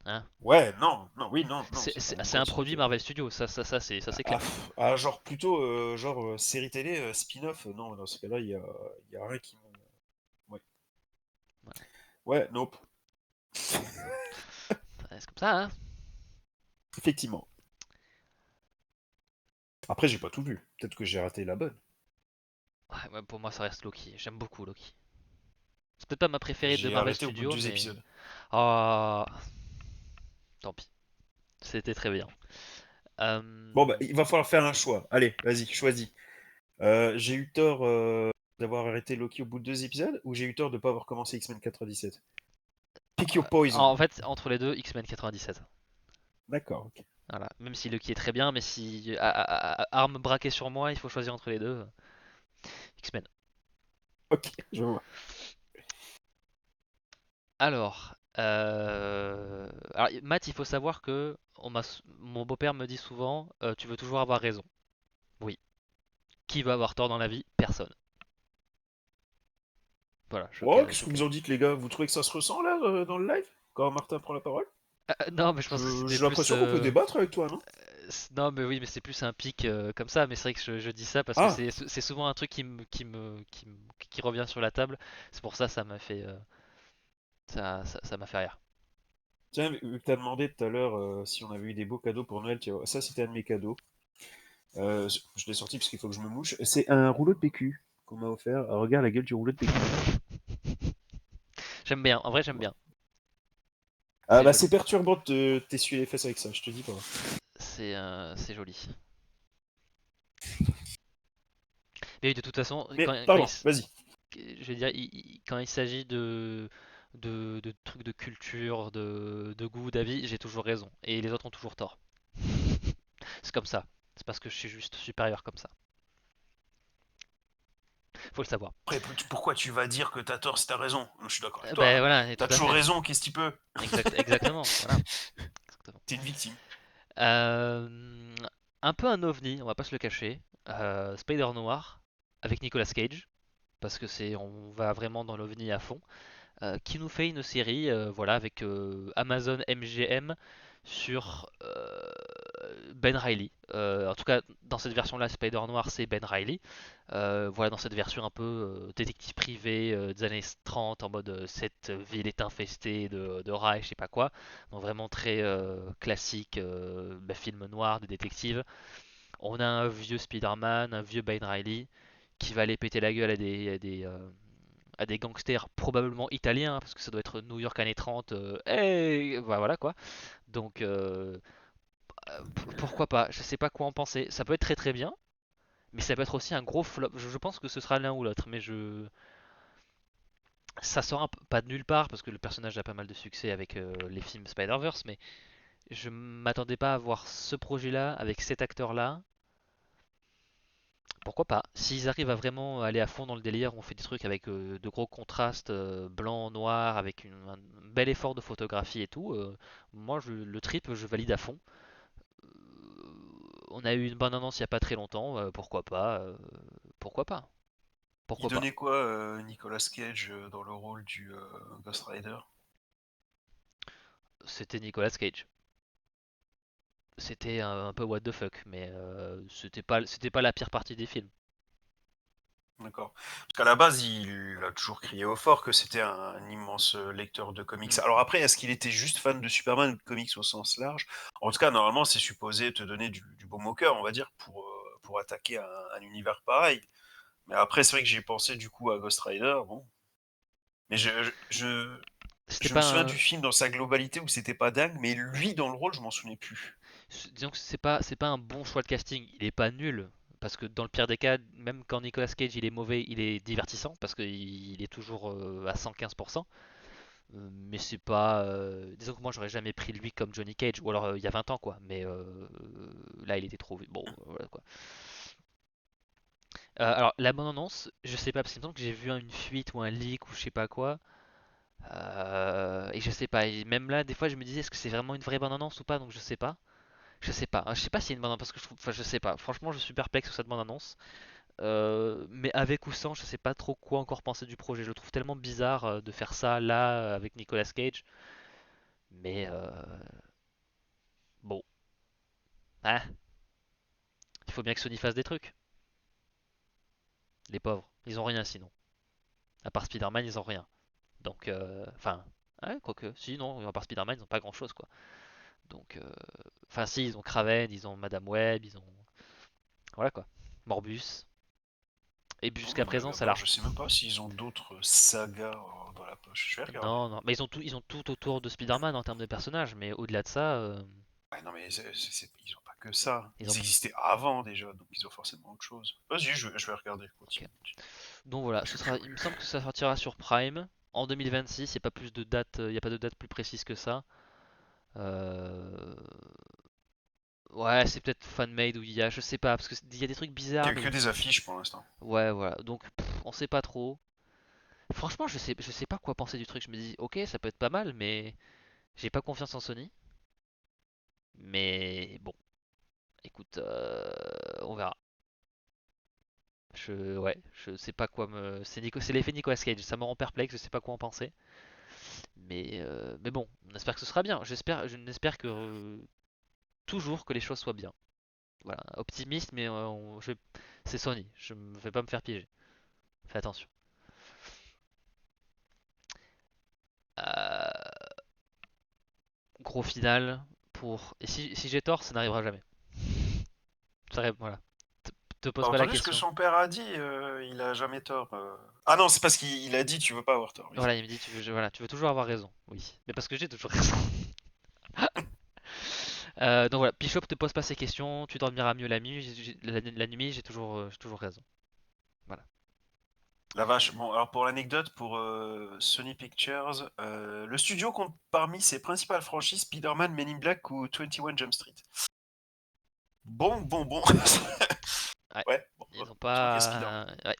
hein. ouais, non, non, oui, non, non, c'est pas la même C'est un produit continuité. Marvel Studios. Ça c'est Ah, clair. genre plutôt, genre série télé, spin-off, non, dans ce cas-là, il y a rien qui me... Ouais, Voilà. ouais, nope, Ouais, c'est comme ça, hein. effectivement. Après, j'ai pas tout vu. Peut-être que j'ai raté la bonne. Ouais, ouais, pour moi, ça reste Loki. J'aime beaucoup Loki. C'est peut-être pas ma préférée de J'ai Marvel arrêté au bout de Studios, 2 épisodes. mais ah, tant pis. C'était très bien. Bon, bah, Euh, il va falloir faire un choix. Allez, vas-y, choisis. J'ai eu tort d'avoir arrêté Loki au bout de 2 épisodes ou j'ai eu tort de ne pas avoir commencé X-Men 97? Pick your poison. En fait, entre les deux, X-Men 97. D'accord, ok. Voilà. Même si Loki est très bien, mais si arme braquée sur moi, il faut choisir entre les deux. X-Men. Ok, je vois. Alors, Matt, il faut savoir que mon beau-père me dit souvent, tu veux toujours avoir raison. Oui. Qui va avoir tort dans la vie? Personne. Voilà, Oh, qu'est-ce je que vous en dites, les gars? Vous trouvez que ça se ressent là dans le live quand Martin prend la parole? Non, mais je pense que c'était J'ai plus. l'impression qu'on peut débattre avec toi, non? Non, mais oui, mais c'est plus un pic comme ça. Mais c'est vrai que je dis ça parce que Ah, c'est souvent un truc qui revient sur la table. C'est pour ça, ça m'a fait, ça m'a fait rire. tiens, vu que t'as demandé tout à l'heure si on avait eu des beaux cadeaux pour Noël, tiens, ça c'était un de mes cadeaux. Je l'ai sorti parce qu'il faut que je me mouche. C'est un rouleau de PQ qu'on m'a offert. Ah, regarde la gueule du rouleau de PQ. J'aime bien. En vrai, j'aime bien. Ah C'est bah joli. c'est perturbant de t'essuyer les fesses avec ça, je te dis pas. C'est joli. Mais oui, de toute façon, Mais pardon, vas-y. je veux dire, quand il s'agit de trucs de culture, de goût, d'avis, j'ai toujours raison. Et les autres ont toujours tort. C'est comme ça. C'est parce que je suis juste supérieur comme ça. Faut le savoir. Après, pourquoi tu vas dire que t'as tort si t'as raison? Je suis d'accord avec Ben toi. voilà, et tout T'as à toujours fait. raison, qu'est-ce que tu peux? Exactement. Voilà. Exactement. T'es une victime. Euh, un peu un ovni, on va pas se le cacher. Spider Noir avec Nicolas Cage. Parce que on va vraiment dans l'ovni à fond. Qui nous fait une série voilà, avec Amazon MGM sur Ben Reilly. En tout cas, dans cette version-là, Spider Noir, c'est Ben Reilly. Voilà, dans cette version un peu détective privé des années 30, en mode cette ville est infestée de rats et je sais pas quoi. Donc vraiment très classique, bah, film noir de détective. On a un vieux Spider-Man, un vieux Ben Reilly qui va aller péter la gueule à des gangsters probablement italiens, hein, parce que ça doit être New York années 30, hey, voilà quoi. Donc pourquoi pas, je sais pas quoi en penser. Ça peut être très très bien, mais ça peut être aussi un gros flop. Je pense que ce sera l'un ou l'autre, mais ça sort pas de nulle part, parce que le personnage a pas mal de succès avec les films Spider-Verse, mais je m'attendais pas à voir ce projet-là, avec cet acteur-là, Pourquoi pas? S'ils arrivent à vraiment aller à fond dans le délire, on fait des trucs avec de gros contrastes blanc, noir, avec un bel effort de photographie et tout, moi le trip je valide à fond. On a eu une bonne annonce il y a pas très longtemps, pourquoi pas, pourquoi pas, Il pourquoi pas. donnait quoi, Nicolas Cage, dans le rôle du Ghost Rider? C'était Nicolas Cage. C'était un peu what the fuck, mais c'était pas la pire partie des films. D'accord. Parce qu'à la base, il a toujours crié au fort que c'était un immense lecteur de comics. Mm. Alors après, est-ce qu'il était juste fan de Superman ou de comics au sens large? En tout cas, normalement, c'est supposé te donner du baume au cœur, on va dire, pour attaquer un univers pareil. Mais après, c'est vrai que j'ai pensé du coup à Ghost Rider, bon. Mais C'était je me pas souviens un, du film dans sa globalité où c'était pas dingue, mais lui dans le rôle, je m'en souvenais plus. disons que c'est pas un bon choix de casting. Il est pas nul parce que dans le pire des cas, même quand Nicolas Cage il est mauvais, il est divertissant parce qu'il est toujours à 115%. Mais c'est pas, disons que moi j'aurais jamais pris lui comme Johnny Cage ou alors il y a 20 ans quoi. Mais là il était trop bon voilà quoi. Alors la bande annonce, je sais pas parce qu'il me semble que j'ai vu une fuite ou un leak ou je sais pas quoi. Et je sais pas. Et même là, des fois, je me disais est-ce que c'est vraiment une vraie bande annonce ou pas, donc je sais pas. Je sais pas. Je sais pas si c'est une bande annonce parce que je trouve. Enfin, je sais pas. Franchement, je suis perplexe sur cette bande annonce. Mais avec ou sans, je sais pas trop quoi encore penser du projet. Je le trouve tellement bizarre de faire ça là avec Nicolas Cage. Mais bon, hein, il faut bien que Sony fasse des trucs. Les pauvres, ils ont rien sinon. À part Spider-Man, ils ont rien. Donc, enfin, ouais, quoique, si, non, à part Spider-Man, ils ont pas grand-chose quoi. Donc, enfin, si, ils ont Kraven, ils ont Madame Web, ils ont. Voilà quoi. Morbus. Et Non, jusqu'à mais blague présent, à ça a part, l'air. je sais même pas s'ils ont d'autres sagas dans la poche. Je vais regarder. Non, non, mais ils ont tout autour de Spider-Man en termes de personnages, mais au-delà de ça, Ouais, non, mais ils ont pas que ça. ils ont. Ils existaient avant déjà, donc ils ont forcément autre chose. Vas-y, je vais regarder. Ok. Continue. Donc voilà, J'ai il me curieux. semble que ça sortira sur Prime en 2026. Il n'y a pas plus de date, il y a pas de date plus précise que ça. Euh, Ouais, c'est peut-être fan-made ou IA, je sais pas, parce qu'il y a des trucs Il bizarres, y a mais que des affiches pour l'instant. ouais, voilà. Donc on sait pas trop. Franchement, je sais pas quoi penser du truc. Je me dis, ok, ça peut être pas mal, mais j'ai pas confiance en Sony. Mais bon, écoute, on verra. Je sais pas quoi me. C'est l'effet Nicolas Cage, ça me rend perplexe, je sais pas quoi en penser. Mais bon, on espère que ce sera bien. Je n'espère que toujours que les choses soient bien. Voilà, optimiste, mais c'est Sony, je me vais pas me faire piéger. Fais attention. Euh, Gros final pour. Et si j'ai tort, ça n'arrivera jamais. Voilà. Te T'as pose pas la entendu ce que question. son père a dit? Il a jamais tort. Ah non, c'est parce qu'il a dit tu veux pas avoir tort. Oui. Voilà, il me dit voilà, tu veux toujours avoir raison. Oui, mais parce que j'ai toujours raison. Donc voilà, Bishop te pose pas ces questions, tu dormiras mieux la nuit. La nuit, j'ai toujours raison. Voilà. La vache. Bon, alors pour l'anecdote, pour Sony Pictures, le studio compte parmi ses principales franchises Spider-Man, Men in Black ou 21 Jump Street. Bon, bon, bon. Ouais. Ouais, bon, Ils ont autant que Spider-Man. pas. Ouais.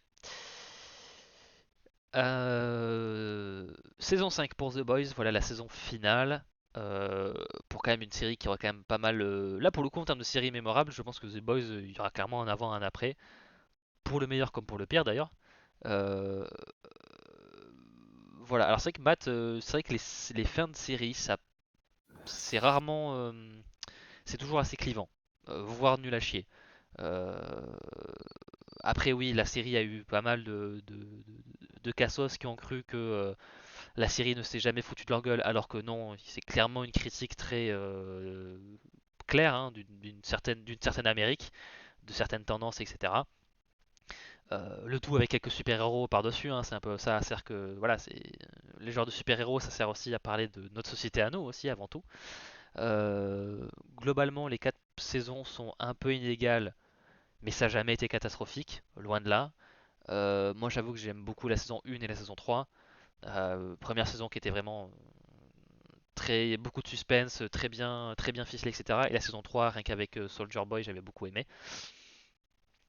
Saison 5 pour The Boys, voilà la saison finale. Pour quand même une série qui aura quand même pas mal. Là pour le coup en termes de série mémorable, je pense que The Boys, il y aura clairement un avant, un après. Pour le meilleur comme pour le pire d'ailleurs. Euh, voilà, alors c'est vrai que Matt, c'est vrai que les fins de série, ça, c'est rarement, c'est toujours assez clivant, voire nul à chier. Euh, Après oui, la série a eu pas mal de cassos qui ont cru que la série ne s'est jamais foutue de leur gueule, alors que non, c'est clairement une critique très claire hein, d'une certaine Amérique, de certaines tendances, etc. Le tout avec quelques super-héros par-dessus, hein, c'est un peu ça, sert que voilà, c'est les genres de super-héros, ça sert aussi à parler de notre société à nous aussi avant tout. Globalement, les 4 saisons sont un peu inégales, mais ça n'a jamais été catastrophique, loin de là. Moi, j'avoue que j'aime beaucoup la saison 1 et la saison 3. Première saison qui était vraiment beaucoup de suspense, très bien ficelé, etc. Et la saison 3, rien qu'avec Soldier Boy, j'avais beaucoup aimé.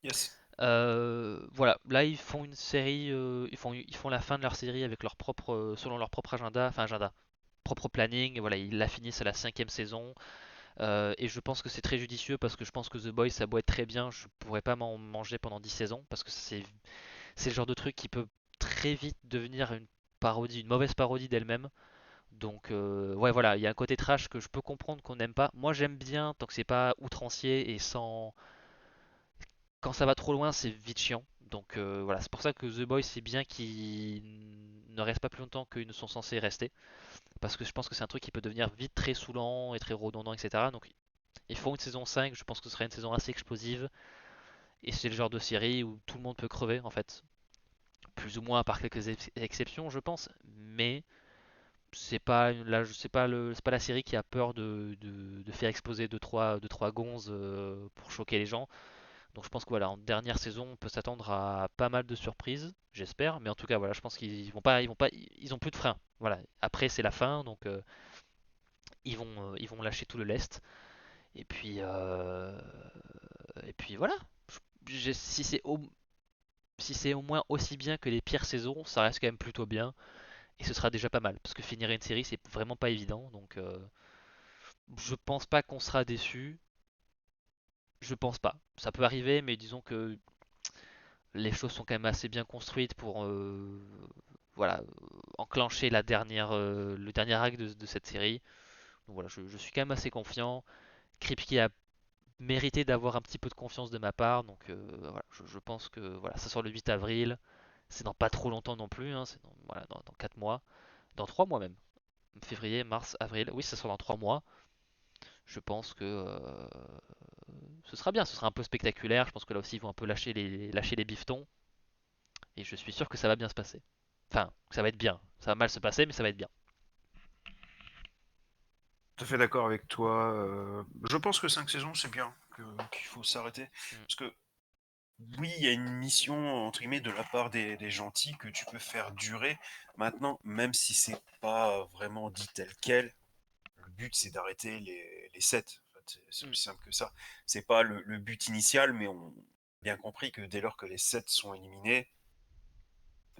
Yes. Voilà, là ils font une série, ils font la fin de leur série avec leur propre, selon leur propre agenda, enfin agenda, propre planning. Voilà, ils la finissent à la cinquième saison. Et je pense que c'est très judicieux parce que je pense que The Boys ça doit être très bien, je pourrais pas m'en manger pendant 10 saisons parce que c'est le genre de truc qui peut très vite devenir une parodie, une mauvaise parodie d'elle-même. Donc ouais voilà, il y a un côté trash que je peux comprendre qu'on n'aime pas. Moi j'aime bien tant que c'est pas outrancier et sans quand ça va trop loin, c'est vite chiant. Donc voilà, c'est pour ça que The Boys c'est bien qu'ils ne restent pas plus longtemps qu'ils ne sont censés rester parce que je pense que c'est un truc qui peut devenir vite très saoulant et très redondant, etc. Donc ils font une saison 5, je pense que ce sera une saison assez explosive. Et c'est le genre de série où tout le monde peut crever, en fait. Plus ou moins, par quelques exceptions, je pense. Mais c'est pas la série qui a peur de faire exploser deux, trois gonzes pour choquer les gens. Donc je pense que voilà, en dernière saison, on peut s'attendre à pas mal de surprises, j'espère. Mais en tout cas, voilà, je pense ils ont plus de frein. Voilà. Après, c'est la fin, donc ils vont lâcher tout le lest. Et puis voilà. Si c'est au moins aussi bien que les pires saisons, ça reste quand même plutôt bien. Et ce sera déjà pas mal. Parce que finir une série, c'est vraiment pas évident. Donc je pense pas qu'on sera déçu. Je pense pas. Ça peut arriver, mais disons que les choses sont quand même assez bien construites pour voilà, enclencher le dernier acte de cette série. Donc voilà, je suis quand même assez confiant. Kripke a mérité d'avoir un petit peu de confiance de ma part. Donc voilà, je pense que voilà, ça sort le 8 avril. C'est dans pas trop longtemps non plus, hein, c'est voilà, dans 4 mois, dans 3 mois même. Février, mars, avril, oui, ça sort dans 3 mois. Je pense que ce sera bien, ce sera un peu spectaculaire. Je pense que là aussi, ils vont un peu lâcher les bifetons. Et je suis sûr que ça va bien se passer. Enfin, que ça va être bien. Ça va mal se passer, mais ça va être bien. Tout à fait d'accord avec toi. Je pense que 5 saisons, c'est bien, qu'il faut s'arrêter. Mm. Parce que oui, il y a une mission, entre guillemets, de la part des gentils que tu peux faire durer. Maintenant, même si c'est pas vraiment dit tel quel, le but c'est d'arrêter les 7. En fait, c'est Mm. aussi simple que ça. C'est pas le but initial, mais on a bien compris que dès lors que les 7 sont éliminés,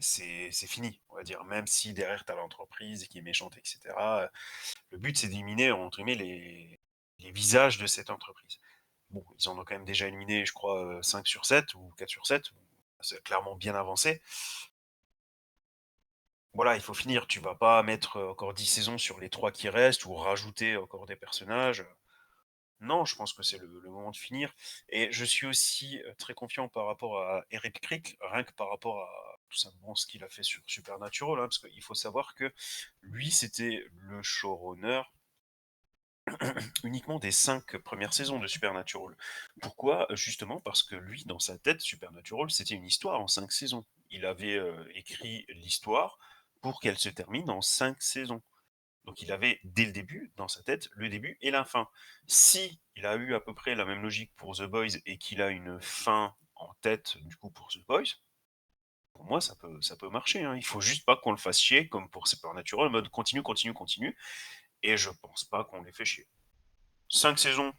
c'est fini, on va dire. Même si derrière tu as l'entreprise qui est méchante, etc. Le but c'est d'éliminer, entre guillemets, les visages de cette entreprise. Bon, ils en ont quand même déjà éliminé, je crois, 5 sur 7 ou 4 sur 7. C'est clairement bien avancé. Voilà, il faut finir. Tu vas pas mettre encore 10 saisons sur les 3 qui restent ou rajouter encore des personnages. Non, je pense que c'est le moment de finir. Et je suis aussi très confiant par rapport à Eric Crick, rien que par rapport à tout simplement ce qu'il a fait sur Supernatural, hein, parce qu'il faut savoir que lui, c'était le showrunner uniquement des 5 premières saisons de Supernatural. Pourquoi? Justement parce que lui, dans sa tête, Supernatural, c'était une histoire en 5 saisons. Il avait écrit l'histoire pour qu'elle se termine en 5 saisons. Donc il avait dès le début, dans sa tête, le début et la fin. Si il a eu à peu près la même logique pour The Boys et qu'il a une fin en tête, du coup, pour The Boys, pour moi, ça peut marcher. Hein. Il faut juste pas qu'on le fasse chier, comme pour Supernatural, en mode continue, continue, continue. Et je pense pas qu'on les fait chier. 5 saisons,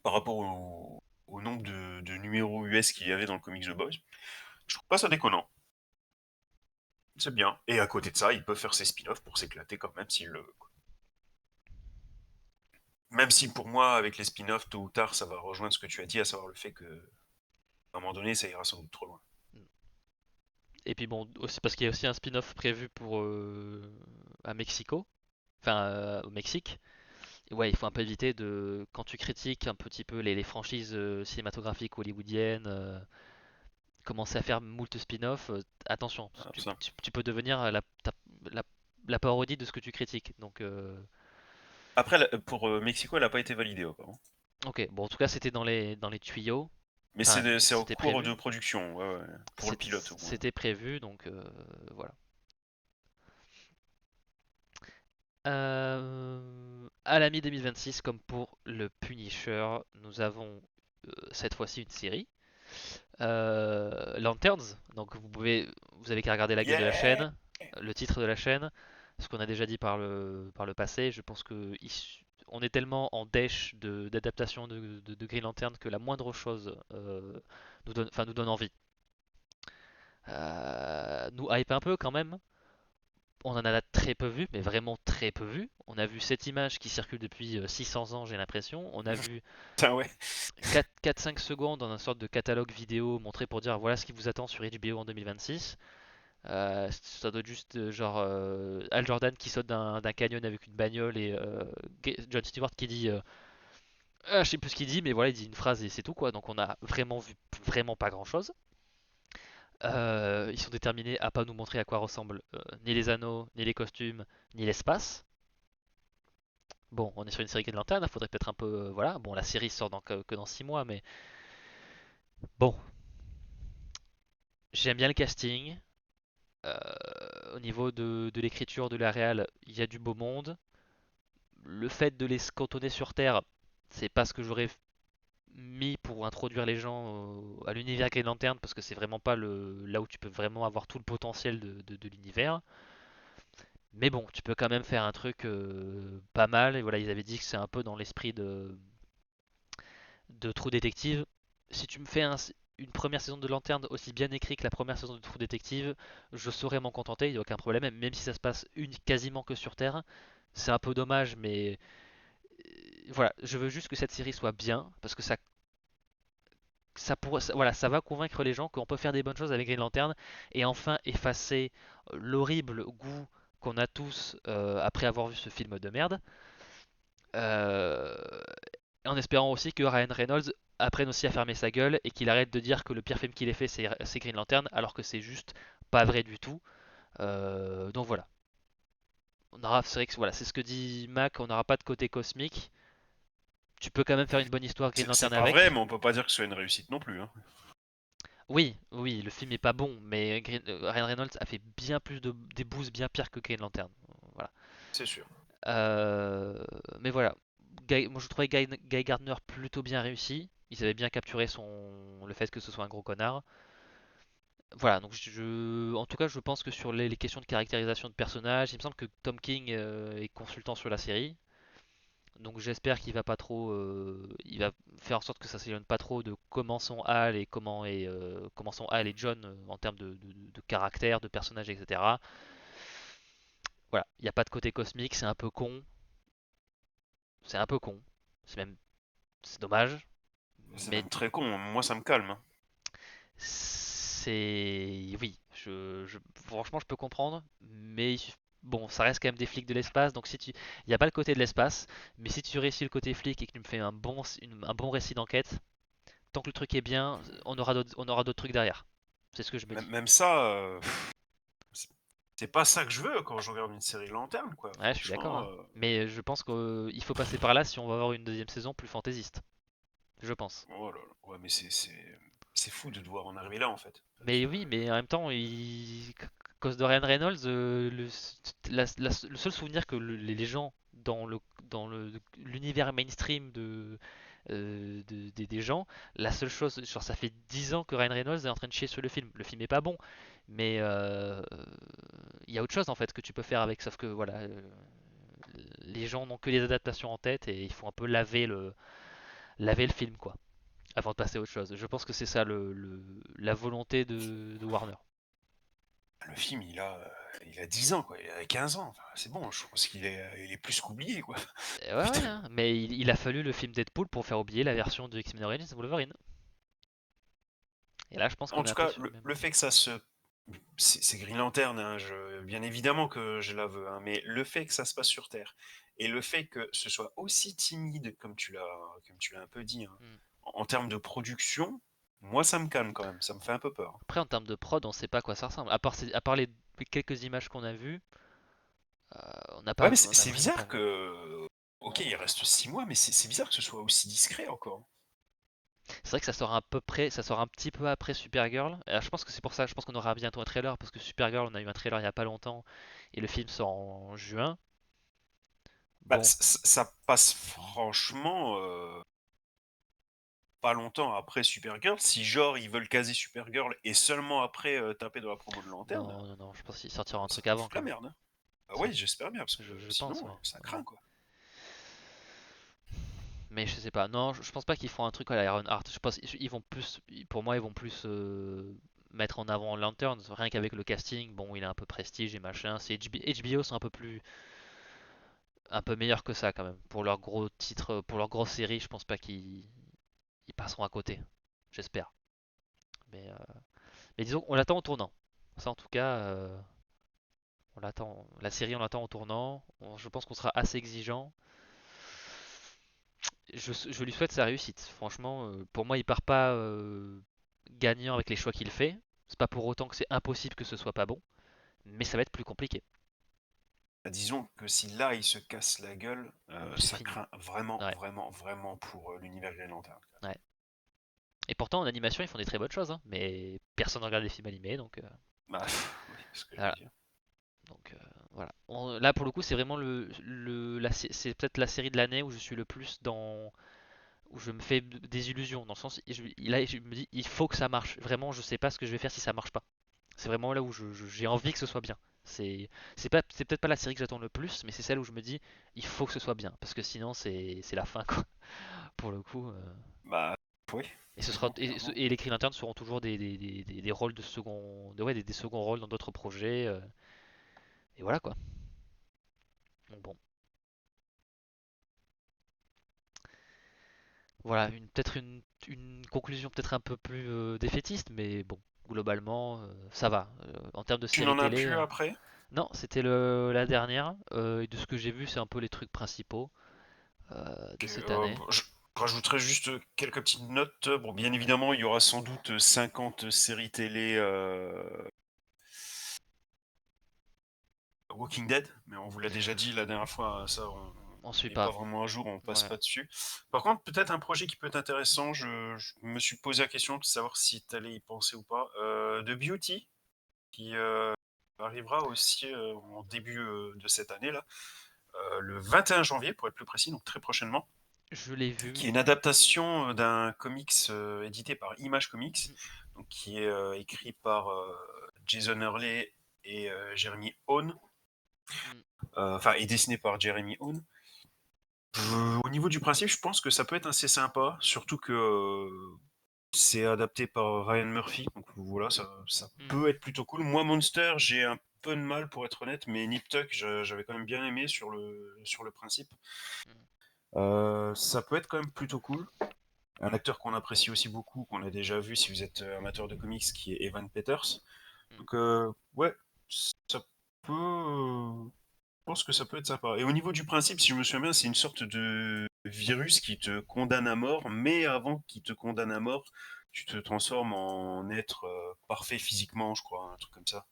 par rapport au nombre de numéros US qu'il y avait dans le comics The Boys, je trouve pas ça déconnant. C'est bien. Et à côté de ça, il peut faire ses spin-offs pour s'éclater quand même s'il le veut. Même si pour moi, avec les spin-offs, tôt ou tard, ça va rejoindre ce que tu as dit, à savoir le fait que, à un moment donné, ça ira sans doute trop loin. Et puis bon, aussi parce qu'il y a aussi un spin-off prévu pour à Mexico, enfin au Mexique. Et ouais, il faut un peu éviter de quand tu critiques un petit peu les franchises cinématographiques hollywoodiennes, commencer à faire moult spin-off, attention, parce que Ah, ça. tu peux devenir la, la parodie de ce que tu critiques. Donc Après, pour Mexico, elle n'a pas été validée encore. Hein. ok, bon en tout cas c'était dans les tuyaux. Mais Enfin, c'est en c'était cours de prévu. production, ouais, ouais. Pour le pilote, au moins. C'était prévu, donc voilà. À la mi-2026, comme pour le Punisher, nous avons cette fois-ci une série. Lanterns, donc vous avez qu'à regarder la gueule de la Yeah! chaîne, le titre de la chaîne, ce qu'on a déjà dit par le passé. Je pense que on est tellement en dèche d'adaptation de Green Lantern que la moindre chose nous donne envie. Nous hype un peu quand même. On en a très peu vu, mais vraiment très peu vu. On a vu cette image qui circule depuis 600 ans, j'ai l'impression. On a vu Putain, ouais. 4-5 secondes dans une sorte de catalogue vidéo montré pour dire voilà ce qui vous attend sur HBO en 2026. Ça doit être juste genre Al Jordan qui saute d'un canyon avec une bagnole et John Stewart qui dit je sais plus ce qu'il dit, mais voilà, il dit une phrase et c'est tout quoi. Donc on a vraiment vu vraiment pas grand chose. Ils sont déterminés à pas nous montrer à quoi ressemblent ni les anneaux, ni les costumes, ni l'espace. Bon, on est sur une série Green Lantern, il faudrait peut-être un peu. Voilà, bon, la série sort que dans 6 mois, mais bon, j'aime bien le casting. Euh, Au niveau de l'écriture, de la réal, il y a du beau monde. Le fait de les cantonner sur Terre, c'est pas ce que j'aurais mis pour introduire les gens à l'univers Green Lantern, parce que c'est vraiment pas là où tu peux vraiment avoir tout le potentiel de l'univers. Mais bon, tu peux quand même faire un truc pas mal. Et voilà, ils avaient dit que c'est un peu dans l'esprit de True Detective. Si tu me fais une première saison de Lanterne aussi bien écrite que la première saison de True Detective, je saurais m'en contenter, il n'y a aucun problème, même si ça se passe quasiment que sur Terre. C'est un peu dommage, mais voilà, je veux juste que cette série soit bien, parce que voilà, ça va convaincre les gens qu'on peut faire des bonnes choses avec Green Lantern, et enfin effacer l'horrible goût qu'on a tous après avoir vu ce film de merde. Euh, En espérant aussi que Ryan Reynolds apprenne aussi à fermer sa gueule et qu'il arrête de dire que le pire film qu'il ait fait c'est Green Lantern alors que c'est juste pas vrai du tout. Donc voilà. C'est vrai que voilà, c'est ce que dit Mac, on n'aura pas de côté cosmique. Tu peux quand même faire une bonne histoire Green C'est Lantern pas vrai, avec. mais on peut pas dire que ce soit une réussite non plus. Hein. Oui, oui, le film est pas bon, mais Ryan Reynolds a fait bien plus des boosts bien pires que Green Lantern. Voilà. C'est sûr. Euh, mais voilà. Moi je trouvais Guy Gardner plutôt bien réussi. Ils avaient bien capturé le fait que ce soit un gros connard. Voilà, donc en tout cas, je pense que sur les questions de caractérisation de personnages, il me semble que Tom King est consultant sur la série. Donc j'espère qu'il va pas trop, il va faire en sorte que ça s'éloigne pas trop de comment sont Hal et comment sont Hal et John en termes de caractère, de personnages, etc. Voilà, il n'y a pas de côté cosmique, c'est un peu con, c'est un peu con, c'est même, c'est dommage, C'est mais même très con. Moi, ça me calme. Hein. oui, franchement, je peux comprendre, mais bon, ça reste quand même des flics de l'espace, donc si il n'y a pas le côté de l'espace, mais si tu réussis le côté flic et que tu me fais un bon récit d'enquête, tant que le truc est bien, on aura d'autres trucs derrière. C'est ce que je me dis. Même ça, c'est c'est pas ça que je veux quand je regarde une série lanterne, quoi. Ouais, je suis d'accord, Franchement, hein. Mais je pense qu'il faut passer par là si on va avoir une deuxième saison plus fantaisiste. Je pense. oh là là. Ouais, mais c'est fou de devoir en arriver là, en fait. Mais oui, mais en même temps, à cause de Ryan Reynolds, le seul souvenir que les gens dans l'univers mainstream des gens, la seule chose, genre ça fait 10 ans que Ryan Reynolds est en train de chier sur le film. Le film est pas bon, mais il y a autre chose en fait que tu peux faire avec, sauf que voilà, les gens n'ont que les adaptations en tête et il faut un peu laver le film quoi, avant de passer à autre chose. Je pense que c'est ça la volonté de Warner. Le film, il a 10 ans, quoi. Il a 15 ans. Enfin, c'est bon, je pense il est plus qu'oublié, quoi. Et ouais, ouais, Putain. hein, mais il a fallu le film Deadpool pour faire oublier la version de X-Men Origins Wolverine. Et là, je pense En qu'on est tout un peu cas, sur le même. le fait que ça se... C'est Green Lantern, hein, bien évidemment que je la veux, hein, mais le fait que ça se passe sur Terre, et le fait que ce soit aussi timide, comme tu l'as un peu dit, hein, Hmm. en termes de production, moi ça me calme quand même, ça me fait un peu peur. Après, en termes de prod, on sait pas à quoi ça ressemble. À part les quelques images qu'on a vues, Ouais, mais on a c'est vraiment pas bizarre vu. que... Ok, il reste 6 mois, mais c'est bizarre que ce soit aussi discret encore. C'est vrai que ça sort à peu près, ça sort un petit peu après Supergirl. Et je pense que c'est pour ça, je pense qu'on aura bientôt un trailer parce que Supergirl, on a eu un trailer il y a pas longtemps et le film sort en juin. Bah, Bon, ça passe franchement pas longtemps après Supergirl. Si genre ils veulent caser Supergirl et seulement après taper dans la promo de Lanterne, non, non, non, je pense qu'il sortira un ça truc peut avant foutre quand la même. merde. Hein. Ah Ça- ouais, j'espère bien, parce que je sinon, pense, ouais. ça Ouais. craint quoi. Mais je sais pas. Non, je pense pas qu'ils font un truc à la Ironheart. Je pense ils vont plus, pour moi, ils vont plus mettre en avant Lanterns. Rien qu'avec le casting, bon, il a un peu prestige et machin. C'est HBO sont un peu plus, un peu meilleurs que ça quand même. Pour leurs gros titres, pour leurs grosses séries, je pense pas qu'ils ils passeront à côté. J'espère. Mais disons, on l'attend au tournant. Ça, en tout cas, on l'attend. La série, on l'attend au tournant. Je pense qu'on sera assez exigeant. Je lui souhaite sa réussite. Franchement, pour moi, il part pas gagnant avec les choix qu'il fait. C'est pas pour autant que c'est impossible que ce soit pas bon, mais ça va être plus compliqué. Disons que si là il se casse la gueule, C'est ça fini. craint vraiment, Ouais, vraiment, vraiment pour l'univers Green Lantern. ouais. Et pourtant, en animation, ils font des très bonnes choses, hein, mais personne ne regarde les films animés, donc Bah, oui, c'est ce que j'allais voilà. dire. Donc voilà. Là, pour le coup, c'est vraiment c'est peut-être la série de l'année où je suis le plus dans, où je me fais des illusions, dans le sens, là, je me dis, il faut que ça marche. Vraiment, je sais pas ce que je vais faire si ça marche pas. C'est vraiment là où j'ai envie que ce soit bien. C'est peut-être pas la série que j'attends le plus, mais c'est celle où je me dis il faut que ce soit bien parce que sinon c'est la fin quoi. Pour le coup. Bah, oui, Et ce sera clairement, clairement. et les Green Lanterns seront toujours des rôles de second ouais des seconds rôles dans d'autres projets et voilà quoi. Donc bon voilà peut-être une conclusion peut-être un peu plus défaitiste mais bon globalement ça va. En termes de Tu série n'en as télé plus après? non c'était la dernière et de ce que j'ai vu c'est un peu les trucs principaux de Ok, cette année. bon, je rajouterai juste quelques petites notes. Bon, bien évidemment, il y aura sans doute 50 séries télé Walking Dead, mais on vous l'a déjà dit la dernière fois, ça on On suit n'est pas pas. vraiment à jour, on passe Ouais. pas dessus. Par contre, peut-être un projet qui peut être intéressant, je me suis posé la question de savoir si tu allais y penser ou pas. The Beauty, qui arrivera aussi en début de cette année, là, le 21 janvier pour être plus précis, donc très prochainement, Je l'ai qui vu. est une adaptation d'un comics édité par Image Comics, donc qui est écrit par Jason Hurley et Jeremy Haun, Mm. enfin, et dessiné par Jeremy Haun. Au niveau du principe, je pense que ça peut être assez sympa, surtout que c'est adapté par Ryan Murphy, donc voilà, ça Mm. peut être plutôt cool. Moi, Monster, j'ai un peu de mal pour être honnête, mais Nip Tuck, j'avais quand même bien aimé sur le principe. Mm. Ça peut être quand même plutôt cool. Un acteur qu'on apprécie aussi beaucoup, qu'on a déjà vu si vous êtes amateur de comics, qui est Evan Peters. Mm. Donc ouais, ça peut, je pense que ça peut être sympa. Et au niveau du principe, si je me souviens bien, c'est une sorte de virus qui te condamne à mort, mais avant qu'il te condamne à mort, tu te transformes en être parfait physiquement, je crois, un truc comme ça.